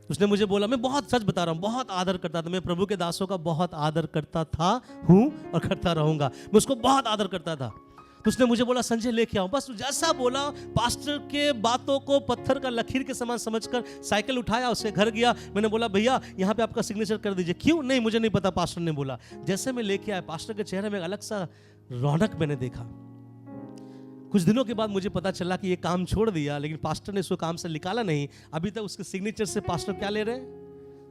उसने मुझे बोला, मैं बहुत सच बता रहा हूँ, बहुत आदर करता था, मैं प्रभु के दासों का बहुत आदर करता था, हूँ और करता रहूंगा, मैं उसको बहुत आदर करता था। तो उसने मुझे बोला संजय लेके आओ। बस जैसा बोला, पास्टर के बातों को पत्थर का लकीर के समान समझकर साइकिल उठाया, उसके घर गया। मैंने बोला भैया यहाँ पे आपका सिग्नेचर कर दीजिए। क्यों? नहीं मुझे नहीं पता, पास्टर ने बोला। जैसे मैं लेके आया, पास्टर के चेहरे में अलग सा रौनक मैंने देखा। कुछ दिनों के बाद मुझे पता चला कि ये काम छोड़ दिया, लेकिन पास्टर ने उसको काम से निकाला नहीं। अभी तक उसके सिग्नेचर से पास्टर क्या ले रहे हैं?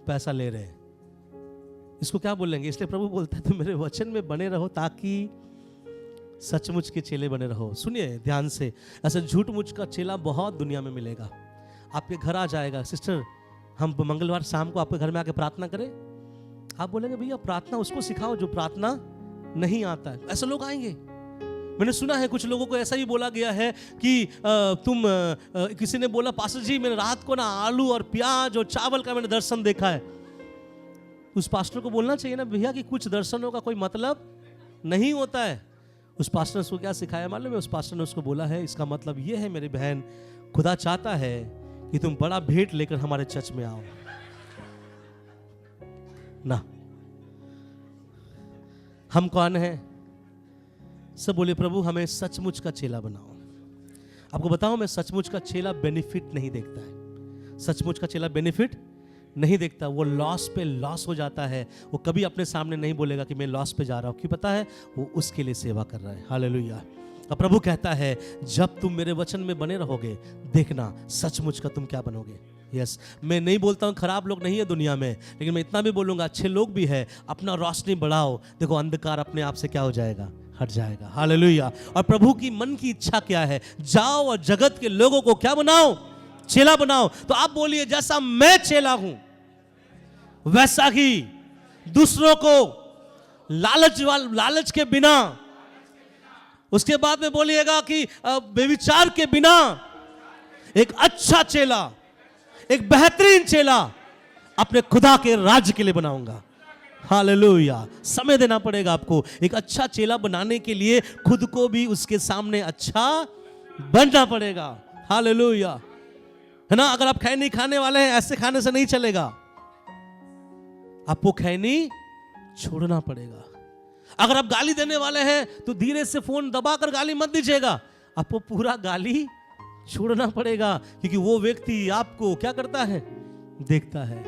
पैसा ले रहे हैं। इसको क्या बोलेंगे? इसलिए प्रभु बोलता है तुम मेरे वचन में बने रहो ताकि सचमुच के चेले बने रहो। सुनिए ध्यान से, ऐसे झूठ मुझ का चेला बहुत दुनिया में मिलेगा। आपके घर आ जाएगा, सिस्टर हम मंगलवार शाम को आपके घर में आके प्रार्थना करें। आप बोलेंगे भैया प्रार्थना उसको सिखाओ जो प्रार्थना नहीं आता है। ऐसे लोग आएंगे। मैंने सुना है कुछ लोगों को ऐसा ही बोला गया है कि किसी ने बोला पास्टर जी मैंने रात को ना आलू और प्याज और चावल का मैंने दर्शन देखा है। उस पास्टर को बोलना चाहिए ना भैया कि कुछ दर्शनों का कोई मतलब नहीं होता है। उस पास्टर ने उसको क्या सिखाया मालूम है? उस पास्टर ने उसको बोला है इसका मतलब ये है मेरी बहन, खुदा चाहता है कि तुम बड़ा भेंट लेकर हमारे चर्च में आओ ना। हम कौन है? सब बोले प्रभु हमें सचमुच का चेला बनाओ। आपको बताओ मैं सचमुच का चेला बेनिफिट नहीं देखता है। सचमुच का चेला बेनिफिट नहीं देखता, वो लॉस पे लॉस हो जाता है। वो कभी अपने सामने नहीं बोलेगा कि मैं लॉस पे जा रहा हूं। क्यों पता है? वो उसके लिए सेवा कर रहा है। हालेलुया। और प्रभु कहता है जब तुम मेरे वचन में बने रहोगे देखना सचमुच का तुम क्या बनोगे। यस, मैं नहीं बोलता हूं खराब लोग नहीं है दुनिया में, लेकिन मैं इतना भी बोलूंगा अच्छे लोग भी है। अपना रोशनी बढ़ाओ, देखो अंधकार अपने आप से क्या हो जाएगा? हट जाएगा। हालेलुया। और प्रभु की मन की इच्छा क्या है? जाओ और जगत के लोगों को क्या बनाओ? चेला बनाओ। तो आप बोलिए जैसा मैं चेला हूं वैसा ही दूसरों को लालच के बिना, उसके बाद में बोलिएगा कि बेविचार के बिना एक अच्छा चेला, एक बेहतरीन चेला अपने खुदा के राज्य के लिए बनाऊंगा। हालेलुया। समय देना पड़ेगा आपको। एक अच्छा चेला बनाने के लिए खुद को भी उसके सामने अच्छा बनना पड़ेगा। हालेलुया, है ना। अगर आप खैनी खाने वाले हैं, ऐसे खाने से नहीं चलेगा, आपको खैनी छोड़ना पड़ेगा। अगर आप गाली देने वाले हैं तो धीरे से फोन दबाकर गाली मत दीजिएगा, आपको पूरा गाली छोड़ना पड़ेगा, क्योंकि वो व्यक्ति आपको क्या करता है? देखता है।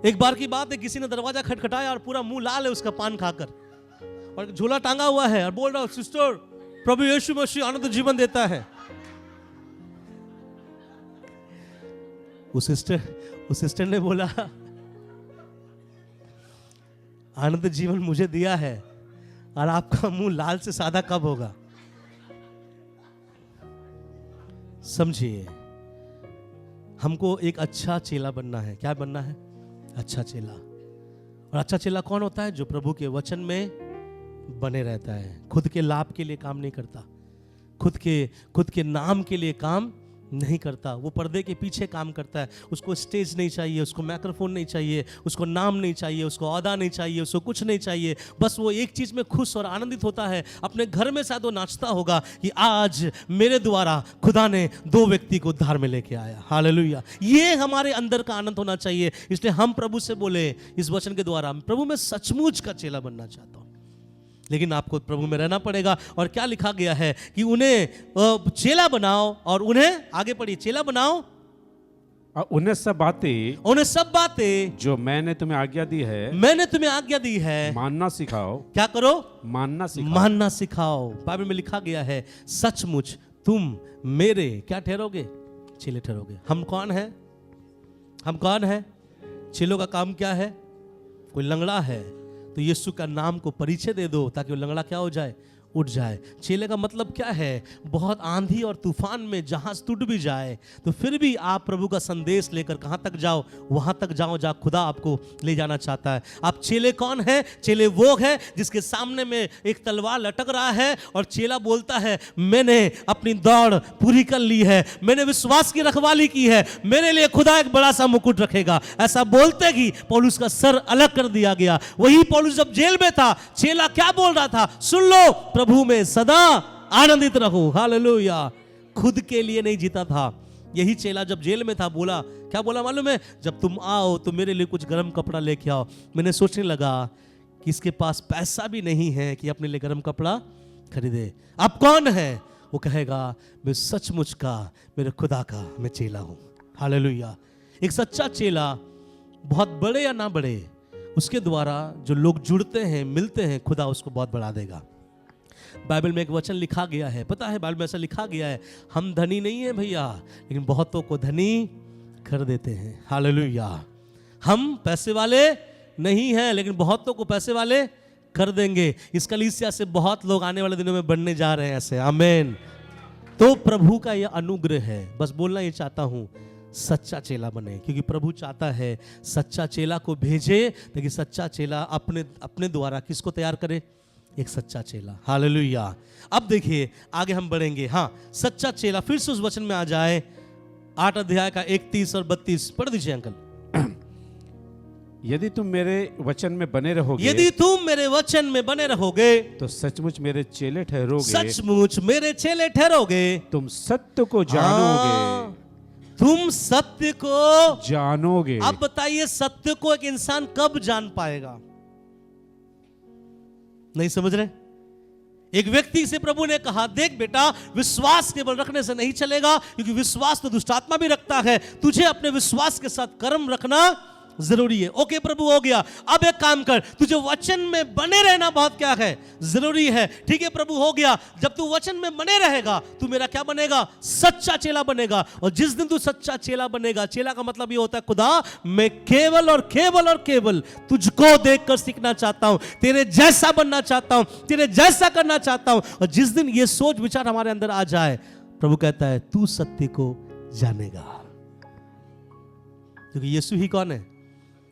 एक बार की बात है, किसी ने दरवाजा खटखटाया और पूरा मुंह लाल है उसका पान खाकर, और झोला टांगा हुआ है और बोल रहा सिस्टर प्रभु यीशु मसीह अनंत जीवन देता है। उस सिस्टर ने बोला, आनंद जीवन मुझे दिया है और आपका मुंह लाल से सादा कब होगा? समझिए, हमको एक अच्छा चेला बनना है। क्या बनना है? अच्छा चेला। और अच्छा चेला कौन होता है? जो प्रभु के वचन में बने रहता है, खुद के लाभ के लिए काम नहीं करता, खुद के नाम के लिए काम नहीं करता। वो पर्दे के पीछे काम करता है। उसको स्टेज नहीं चाहिए, उसको माइक्रोफोन नहीं चाहिए, उसको नाम नहीं चाहिए, उसको औहदा नहीं चाहिए, उसको कुछ नहीं चाहिए। बस वो एक चीज में खुश और आनंदित होता है। अपने घर में शायद वो नाचता होगा कि आज मेरे द्वारा खुदा ने 2 व्यक्ति को उद्धार में लेके आया। हालेलुया। ये हमारे अंदर का आनंद होना चाहिए। इसलिए हम प्रभु से बोले इस वचन के द्वारा, प्रभु मैं सचमुच का चेला बनना चाहता हूं। लेकिन आपको प्रभु में रहना पड़ेगा। और क्या लिखा गया है कि उन्हें चेला बनाओ, और उन्हें आगे पढ़िए, चेला बनाओ और उन्हें सब बातें जो मैंने तुम्हें आज्ञा दी है मानना सिखाओ। क्या करो? मानना सिखाओ। बाइबल में लिखा गया है सचमुच तुम मेरे क्या ठहरोगे? चेले ठहरोगे। हम कौन है? चेलों का काम क्या है? कोई लंगड़ा है तो यीशु का नाम को परिचय दे दो ताकि वो लंगड़ा क्या हो जाए? उठ जाए। चेले का मतलब क्या है? बहुत आंधी और तूफान में जहाज टूट भी जाए तो फिर भी आप प्रभु का संदेश लेकर कहां तक जाओ? वहां तक जाओ जहां खुदा आपको ले जाना चाहता है। आप चेले कौन है? चेले वो है जिसके सामने में एक तलवार लटक रहा है और चेला बोलता है मैंने अपनी दौड़ पूरी कर ली है, मैंने विश्वास की रखवाली की है, मेरे लिए खुदा एक बड़ा सा मुकुट रखेगा। ऐसा बोलते ही पौलुस का सर अलग कर दिया गया। वही पौलुस जब जेल में था, चेला क्या बोल रहा था? सुन लो, प्रभु में सदा आनंदित रहो। हालेलुया। खुद के लिए नहीं जीता था। यही चेला जब जेल में था बोला, क्या बोला मालूम है? जब तुम आओ तो मेरे लिए कुछ गर्म कपड़ा लेके आओ। मैंने सोचने लगा कि इसके पास पैसा भी नहीं है कि अपने लिए गर्म कपड़ा खरीदे। अब कौन है? वो कहेगा मैं सचमुच का, मेरे खुदा का मैं चेला हूं। हालेलुया। एक सच्चा चेला, बहुत बड़े या ना बड़े, उसके द्वारा जो लोग जुड़ते हैं, मिलते हैं, खुदा उसको बहुत बढ़ा देगा। बाइबल में एक वचन लिखा गया है, पता है बाइबल में ऐसा लिखा गया है, हम धनी नहीं है भैया, लेकिन बहुतों को धनी कर देते हैं। हालेलुया। हम पैसे वाले नहीं हैं, लेकिन बहुतों को पैसे वाले कर देंगे। इस कलीसिया से बहुत लोग आने वाले दिनों में बनने जा रहे हैं ऐसे। आमीन। तो प्रभु का यह अनुग्रह है। बस बोलना ये चाहता हूं, सच्चा चेला बने, क्योंकि प्रभु चाहता है सच्चा चेला को भेजे ताकि सच्चा चेला अपने द्वारा किसको तैयार करे? एक सच्चा चेला। हालेलुया। अब देखिए आगे हम बढ़ेंगे। हाँ, सच्चा चेला, फिर से उस वचन में आ जाए, 8 अध्याय का 31 और 32 पढ़ दीजिए अंकल। यदि तुम मेरे वचन में बने रहोगे तो सचमुच मेरे चेले ठहरोगे। तुम सत्य को जानोगे। अब बताइए सत्य को एक इंसान कब जान पाएगा? नहीं समझ रहे? एक व्यक्ति से प्रभु ने कहा, देख बेटा, विश्वास केवल रखने से नहीं चलेगा, क्योंकि विश्वास तो दुष्ट आत्मा भी रखता है। तुझे अपने विश्वास के साथ कर्म रखना जरूरी है। ओके प्रभु, हो गया। अब एक काम कर, तुझे वचन में बने रहना बहुत क्या है? जरूरी है। ठीक है प्रभु, हो गया। जब तू वचन में बने रहेगा, तू मेरा क्या बनेगा? सच्चा चेला बनेगा। और जिस दिन तू सच्चा चेला बनेगा, चेला का मतलब ये होता है खुदा मैं केवल तुझको देखकर सीखना चाहता हूं, तेरे जैसा बनना चाहता हूं, तेरे जैसा करना चाहता हूं। और जिस दिन ये सोच विचार हमारे अंदर आ जाए, प्रभु कहता है तू सत्य को जानेगा। क्योंकि यीशु ही कौन है?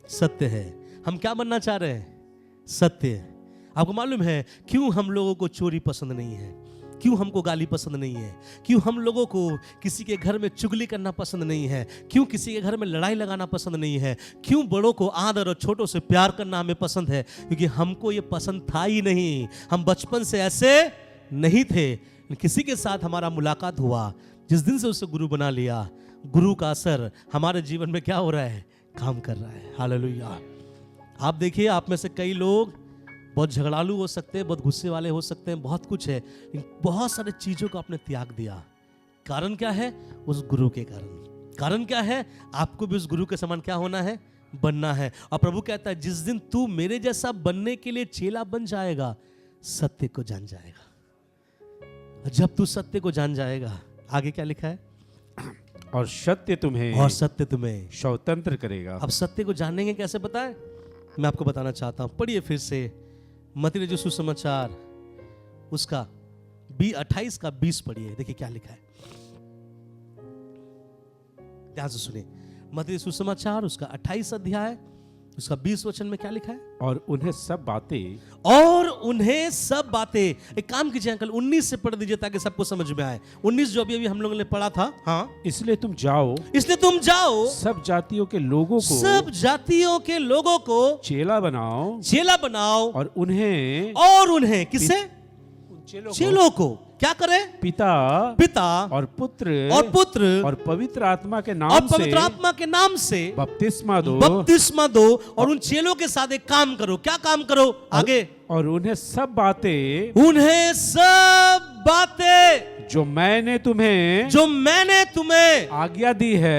सत्य है। हम क्या बनना चाह रहे हैं? सत्य। आपको मालूम है क्यों हम लोगों को चोरी पसंद नहीं है? क्यों हमको गाली पसंद नहीं है? क्यों हम लोगों को किसी के घर में चुगली करना पसंद नहीं है? क्यों किसी के घर में लड़ाई लगाना पसंद नहीं है? क्यों बड़ों को आदर और छोटों से प्यार करना हमें पसंद है? क्योंकि हमको ये पसंद था ही नहीं। हम बचपन से ऐसे नहीं थे। किसी के साथ हमारा मुलाकात हुआ, जिस दिन से उसे गुरु बना लिया, गुरु का असर हमारे जीवन में क्या हो रहा है? काम कर रहा है। हालेलुया। आप देखिए, आप में से कई लोग बहुत झगड़ालू हो सकते हैं, बहुत गुस्से वाले हो सकते हैं, बहुत कुछ है, लेकिन बहुत सारे चीजों को आपने त्याग दिया। कारण क्या है? उस गुरु के कारण क्या है? आपको भी उस गुरु के समान क्या होना है? बनना है। और प्रभु कहता है जिस दिन तू मेरे जैसा बनने के लिए चेला बन जाएगा, सत्य को जान जाएगा। जब तू सत्य को जान जाएगा, आगे क्या लिखा है? और सत्य तुम्हें स्वतंत्र करेगा। अब सत्य को जानेंगे कैसे, पता है? मैं आपको बताना चाहता हूं। पढ़िए फिर से मत्ती रचित सुसमाचार उसका 28 का 20 पढ़िए, देखिए क्या लिखा है। ध्यान से सुनिए, मत्ती रचित सुसमाचार उसका 28 अध्याय उसका 20 वचन में क्या लिखा है? और उन्हें सब बातें। एक काम कीजिए अंकल, 19 से पढ़ दीजिए ताकि सबको समझ में आए। 19 जो अभी हम लोगों ने पढ़ा था। हाँ, इसलिए तुम जाओ सब जातियों के लोगों को चेला बनाओ और उन्हें किसे? चेलों को क्या करे? पिता और पुत्र और पवित्र आत्मा के नाम से बपतिस्मा दो और उन चेलों के साथ एक काम करो। क्या काम करो? आगे, और उन्हें सब बातें जो मैंने तुम्हें आज्ञा दी है।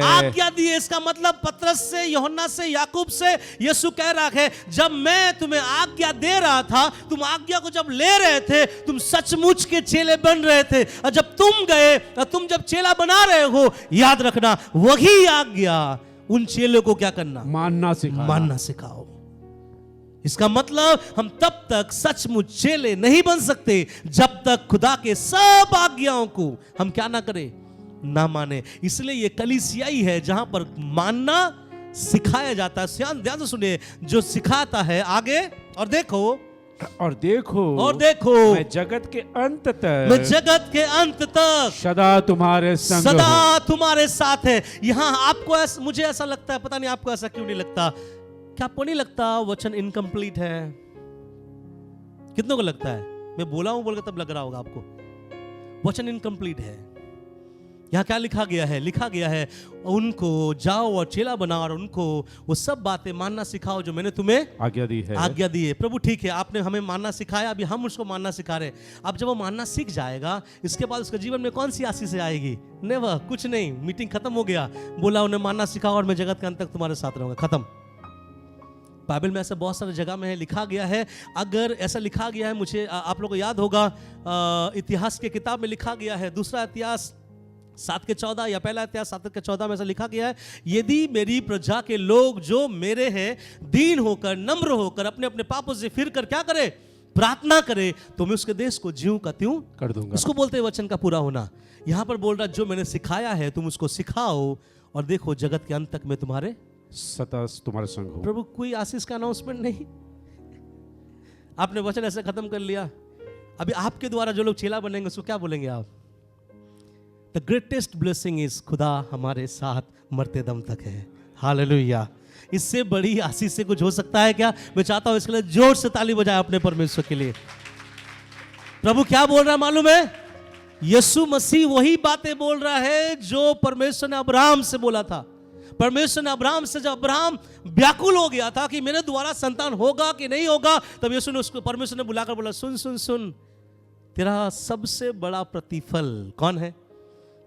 इसका मतलब पतरस से, यूहन्ना से, याकूब से यीशु कह रहा है, जब मैं तुम्हें आज्ञा दे रहा था, तुम आज्ञा को जब ले रहे थे, तुम सचमुच के चेले बन रहे थे। और जब तुम गए, तुम जब चेला बना रहे हो, याद रखना वही आज्ञा उन चेलों को क्या करना? मानना सिखाओ। इसका मतलब हम तब तक सचमुच चेले नहीं बन सकते जब तक खुदा के सब आज्ञाओं को हम क्या ना करें, ना माने। इसलिए ये कलीसियाई है जहां पर मानना सिखाया जाता है। ध्यान से सुनिए, जो सिखाता है आगे, और देखो मैं जगत के अंत तक सदा तुम्हारे साथ है। यहाँ आपको मुझे ऐसा लगता है, पता नहीं आपको ऐसा क्यों नहीं लगता, क्या आपको नहीं लगता वचन इनकम्प्लीट है? कितनों को लगता है? मैं बोला हूं बोलकर तब लग रहा होगा आपको। वचन इनकम्प्लीट है। यहां क्या लिखा गया है? उनको जाओ और चेला बनाओ और उनको वो सब बातें मानना सिखाओ जो मैंने तुम्हें आज्ञा दी है। प्रभु ठीक है, आपने हमें मानना सिखाया, अभी हम उसको मानना सिखा रहे। अब जब वो मानना सीख जाएगा, इसके बाद उसके जीवन में कौन सी आशीष आएगी? नेवर, कुछ नहीं। मीटिंग खत्म हो गया, बोला उन्हें मानना सिखाओ और मैं जगत के अंत तक तुम्हारे साथ रहूंगा, खत्म। बाइबल में ऐसा बहुत सारी जगह में लिखा गया है। अगर ऐसा लिखा गया है, मुझे आप लोगों को याद होगा, इतिहास के किताब में लिखा गया है, दूसरा इतिहास 7:14 या पहला इतिहास 7:14 में ऐसा लिखा गया है, यदि मेरी प्रजा के लोग जो मेरे हैं दीन होकर, नम्र होकर, अपने अपने पापों से फिर कर क्या करे? प्रार्थना करे, तो मैं उसके देश को ज्यों का त्यों कर दूंगा। इसको बोलते हैं वचन का पूरा होना। यहां पर बोल रहा, जो मैंने सिखाया है तुम उसको सिखाओ और देखो जगत के अंत तक मैं तुम्हारे संग हो। प्रभु कोई आशीष का अनाउंसमेंट नहीं। आपने वचन ऐसे खत्म कर लिया। अभी आपके द्वारा जो लोग चेला बनेंगे उसको क्या बोलेंगे आप? द ग्रेटेस्ट ब्लेसिंग इज खुदा हमारे साथ मरते दम तक है। हालेलुया। इससे बड़ी आशीष से कुछ हो सकता है क्या? मैं चाहता हूं इसके लिए जोर से ताली बजाए अपने परमेश्वर के लिए। प्रभु क्या बोल रहा है मालूम है? यीशु मसीह वही बातें बोल रहा है जो परमेश्वर ने अब्राहम से बोला था। परमेश्वर ने अब्राहम से, जब अब्राहम व्याकुल हो गया था कि मेरे द्वारा संतान होगा कि नहीं होगा, तब यीशु ने उसको, परमेश्वर ने बुलाकर बोला, सुन, तेरा सबसे बड़ा प्रतिफल कौन है?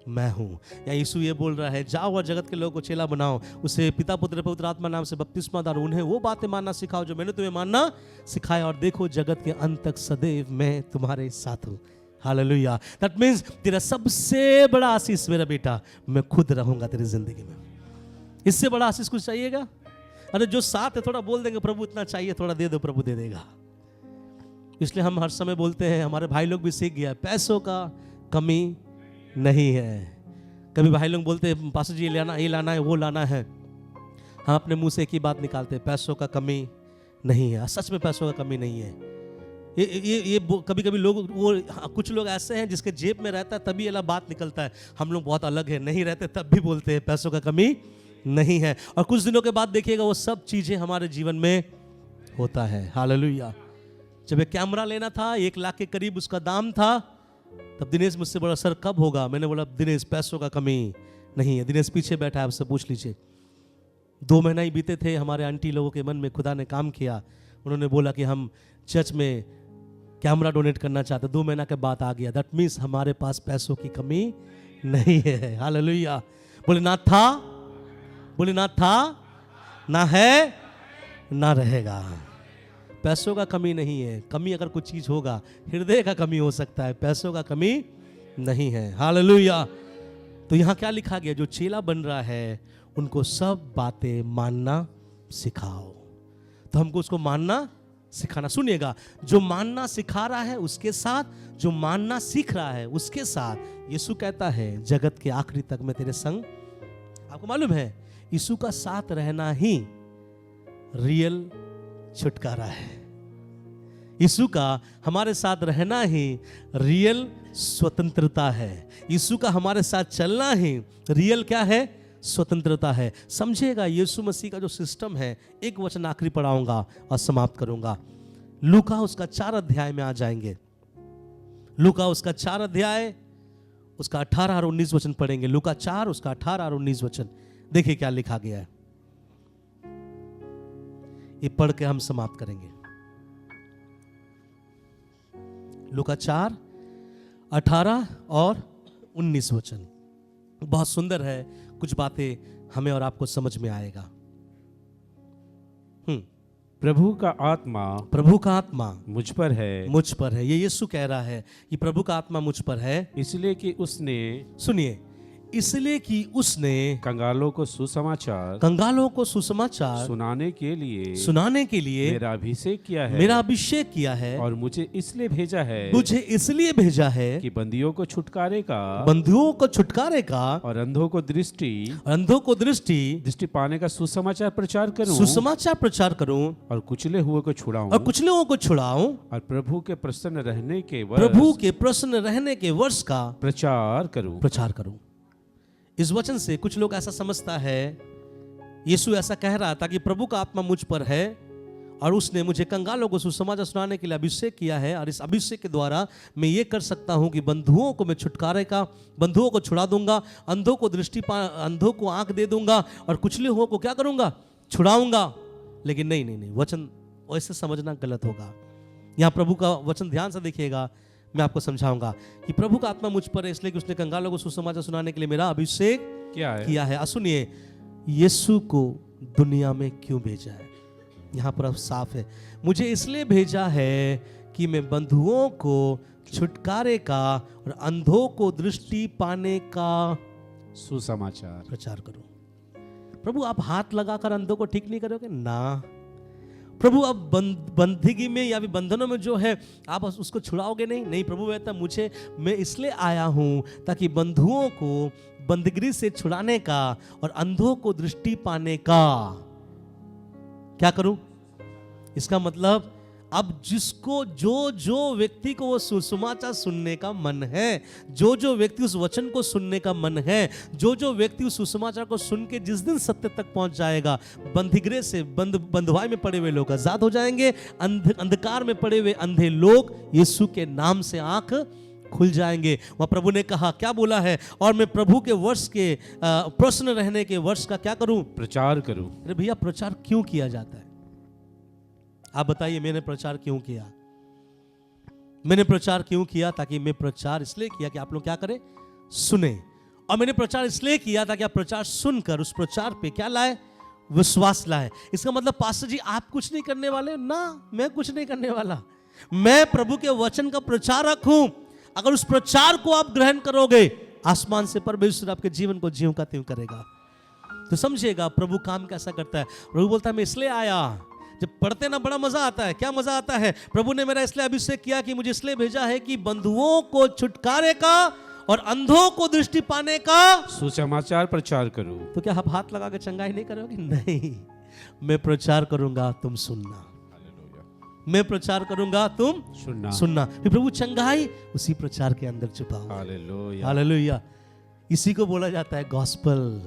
मैं हूं। या यीशु ये बोल रहा है, जाओ और जगत के लोगों को चेला बनाओ, उसे पिता पुत्र पवित्र आत्मा नाम से बपतिस्मा दो, उन्हें वो बातें मानना सिखाओ जो मैंने तुम्हें मानना सिखाया, और देखो जगत के अंत तक सदैव मैं तुम्हारे साथ हूं। हालेलुया। दैट मींस तेरा सबसे बड़ा आशीष मेरा बेटा, मैं खुद रहूंगा तेरी जिंदगी में। इससे बड़ा आशीष कुछ चाहिएगा? अरे जो साथ है थोड़ा बोल देंगे, प्रभु इतना चाहिए, थोड़ा दे दो, प्रभु दे देगा। इसलिए हम हर समय बोलते हैं, हमारे भाई लोग भी सीख गया, पैसों का कमी नहीं है। कभी भाई लोग बोलते हैं, पास्टर जी ये लाना है, वो लाना है, हम अपने मुंह से एक ही बात निकालते हैं, पैसों का कमी नहीं है। सच में पैसों का कमी नहीं है। ये कभी कभी लोग, वो कुछ लोग ऐसे हैं जिसके जेब में रहता है तभी ये बात निकलता है। हम लोग बहुत अलग है, नहीं रहते तब भी बोलते हैं पैसों का कमी नहीं है, और कुछ दिनों के बाद देखिएगा वो सब चीजें हमारे जीवन में होता है। हालेलुया। जब एक कैमरा लेना था, 1 लाख के करीब उसका दाम था, तब दिनेश मुझसे बोला, सर कब होगा? मैंने बोला, दिनेश पैसों का कमी नहीं है। दिनेश पीछे बैठा है, आपसे पूछ लीजिए। 2 महीना ही बीते थे, हमारे आंटी लोगों के मन में खुदा ने काम किया। उन्होंने बोला कि हम चर्च में कैमरा डोनेट करना चाहते। 2 महीना के बाद आ गया। दैट मीन्स हमारे पास पैसों की कमी नहीं है। हालेलुया। बोले ना था, ना है, ना रहेगा। पैसों का कमी नहीं है। कमी अगर कुछ चीज होगा, हृदय का कमी हो सकता है, पैसों का कमी नहीं है। हालेलुया। तो यहां क्या लिखा गया, जो चेला बन रहा है उनको सब बातें मानना सिखाओ। तो हमको उसको मानना सिखाना, सुनिएगा, जो मानना सिखा रहा है उसके साथ, जो मानना सीख रहा है उसके साथ यीशु कहता है जगत के आखिरी तक मैं तेरे संग। आपको मालूम है यीशु का साथ रहना ही रियल छुटकारा है। यीशु का हमारे साथ रहना ही रियल स्वतंत्रता है। यीशु का हमारे साथ चलना ही रियल क्या है, स्वतंत्रता है। समझिएगा, यीशु मसीह का जो सिस्टम है, एक वचन आखिरी पढ़ाऊंगा और समाप्त करूंगा। लूका उसका 4 अध्याय में आ जाएंगे। लूका उसका 4 अध्याय उसका 18 और 19 वचन पढ़ेंगे। लूका 4 उसका 18 और 19 वचन देखिए क्या लिखा गया है। ये पढ़ के हम समाप्त करेंगे। लूका 4 18 और 19 वचन बहुत सुंदर है। कुछ बातें हमें और आपको समझ में आएगा। प्रभु का आत्मा मुझ पर है। ये यीशु कह रहा है कि प्रभु का आत्मा मुझ पर है, इसलिए कि उसने, सुनिए, इसलिए कि उसने कंगालों को सुसमाचार सुनाने के लिए मेरा अभिषेक किया है और मुझे इसलिए भेजा है कि बंदियों को छुटकारे का और अंधों को दृष्टि पाने का सुसमाचार प्रचार करूं और कुचले हुए को छुड़ाऊं और प्रभु के प्रसन्न रहने के वर्ष का प्रचार करूं। इस वचन से कुछ लोग ऐसा समझता है, यीशु ऐसा कह रहा था कि प्रभु का आत्मा मुझ पर है और उसने मुझे कंगालों को सुसमाचार सुनाने के लिए अभिषेक किया है, और इस अभिषेक के द्वारा मैं ये कर सकता हूं कि बंधुओं को मैं बंधुओं को छुड़ा दूंगा, अंधों को आंख दे दूंगा और कुचले हुओं को क्या करूंगा, छुड़ाऊंगा। लेकिन नहीं, वचन वैसे समझना गलत होगा। यहां प्रभु का वचन ध्यान से देखिएगा, मैं आपको समझाऊंगा कि प्रभु का आत्मा मुझ पर है इसलिए कि उसने कंगालों को सुसमाचार सुनाने के लिए मेरा अभिषेक किया है। सुनिए, यीशु को दुनिया में क्यों भेजा है, यहां पर अब साफ है, मुझे इसलिए भेजा है कि मैं बंधुओं को छुटकारे का और अंधों को दृष्टि पाने का सुसमाचार प्रचार करूं। प्रभु आप हाथ लगाकर अंधों को ठीक नहीं करोगे ना। प्रभु अब बंदगी में या बंधनों में जो है आप उसको छुड़ाओगे नहीं। प्रभु कहता मैं इसलिए आया हूं ताकि बंधुओं को बंदगी से छुड़ाने का और अंधों को दृष्टि पाने का क्या करूं। इसका मतलब अब जिसको जो व्यक्ति को वो सुसमाचार सुनने का मन है, जो व्यक्ति उस वचन को सुनने का मन है, जो व्यक्ति उस सुसमाचार को सुन के जिस दिन सत्य तक पहुंच जाएगा, बंधिगृह से बंधुआई में पड़े हुए लोग आजाद हो जाएंगे, अंधकार में पड़े हुए अंधे लोग यीशु के नाम से आंख खुल जाएंगे। वह प्रभु ने कहा, क्या बोला है, और मैं प्रभु के वर्ष के प्रसन्न रहने के वर्ष का क्या करूं, प्रचार करूं। अरे भैया, प्रचार क्यों किया जाता है, आप बताइए। मैंने प्रचार क्यों किया? मैंने प्रचार क्यों किया? ताकि मैं प्रचार इसलिए किया कि आप लोग क्या करें, सुने। और मैंने प्रचार इसलिए किया ताकि आप प्रचार सुनकर उस प्रचार पे क्या लाए, विश्वास लाए। इसका मतलब पास्टर जी आप कुछ नहीं करने वाले ना, मैं कुछ नहीं करने वाला। मैं प्रभु के वचन का प्रचारक हूं। अगर उस प्रचार को आप ग्रहण करोगे, आसमान से परमेश्वर आपके जीवन को ज्यों का त्यों करेगा। तो समझिएगा प्रभु काम कैसा करता है। प्रभु बोलता है मैं इसलिए आया। जब पढ़ते ना बड़ा मजा आता है। क्या मजा आता है? प्रभु ने मेरा इसलिए अभिषेक किया कि मुझे इसलिए भेजा है कि बंधुओं को छुटकारे का और अंधों को दृष्टि पाने का सुसमाचार प्रचार करूं। तो क्या आप हाथ लगा के चंगाई नहीं करोगे? नहीं, मैं प्रचार करूंगा, तुम सुनना। मैं प्रचार करूंगा, तुम सुनना। फिर प्रभु चंगाई उसी प्रचार के अंदर छुपाओ। Hallelujah, hallelujah. इसी को बोला जाता है गॉस्पल।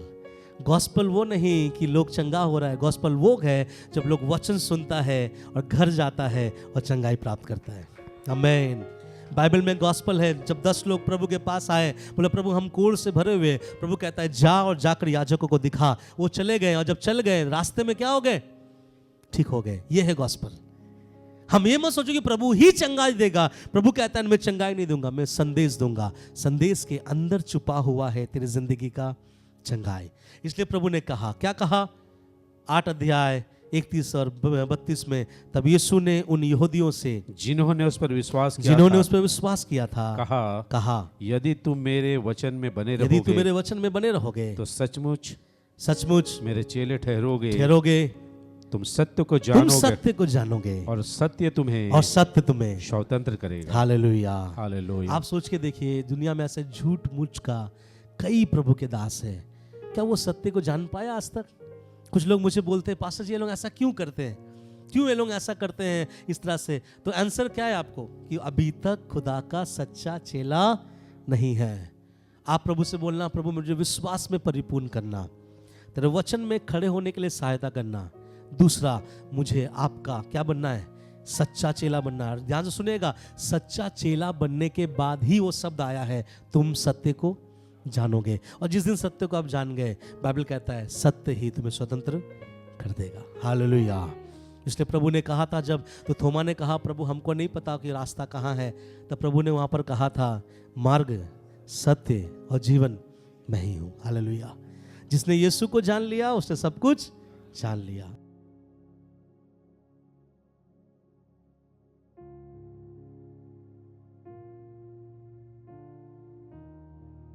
गॉस्पल वो नहीं कि लोग चंगा हो रहा है। गॉस्पल वो है जब लोग वचन सुनता है और घर जाता है और चंगाई प्राप्त करता है। आमीन। बाइबल में गॉस्पल है जब 10 लोग प्रभु के पास आए, बोले प्रभु हम कोढ़ से भरे हुए। प्रभु कहता है जा और जाकर याजकों को दिखा। वो चले गए और जब चल गए रास्ते में क्या हो गए, ठीक हो गए। ये है गॉस्पल। हम ये मत सोचो कि प्रभु ही चंगाई देगा। प्रभु कहता है मैं चंगाई नहीं दूंगा, मैं संदेश दूंगा। संदेश के अंदर छुपा हुआ है तेरी जिंदगी का चंगाई। इसलिए प्रभु ने कहा, क्या कहा, 8 अध्याय 31 और 32 में, तब यीशु ने उन यहूदियों से जिन्होंने उस पर विश्वास किया था कहा यदि तुम मेरे वचन में बने रहोगे तो सचमुच मेरे चेले ठहरोगे, तुम सत्य को जानोगे और सत्य तुम्हें स्वतंत्र करेगा। हालेलुया। हालेलुया। आप सोच के देखिए, दुनिया में ऐसे झूठ मूठ का कई प्रभु के दास है, क्या वो सत्य को जान पाया आज तक? कुछ लोग मुझे बोलते हैं, पास्टर जी ये लोग ऐसा क्यों करते हैं, क्यों ये लोग ऐसा करते हैं इस तरह से? तो आंसर क्या है आपको, कि अभी तक खुदा का सच्चा चेला नहीं है। आप प्रभु से बोलना, प्रभु मुझे विश्वास में परिपूर्ण करना, तेरे वचन में खड़े होने के लिए सहायता करना। दूसरा, मुझे आपका क्या बनना है, सच्चा चेला बनना है। ध्यान से सुनिएगा, सच्चा चेला बनने के बाद ही वो शब्द आया है, तुम सत्य को जानोगे। और जिस दिन सत्य को आप जान गए, बाइबल कहता है सत्य ही तुम्हें स्वतंत्र कर देगा। हालेलुया। इसलिए प्रभु ने कहा था, जब तो थोमा ने कहा, प्रभु हमको नहीं पता कि रास्ता कहाँ है, तब प्रभु ने वहां पर कहा था, मार्ग सत्य और जीवन मैं ही हूं। हालेलुया। जिसने यीशु को जान लिया उसने सब कुछ जान लिया।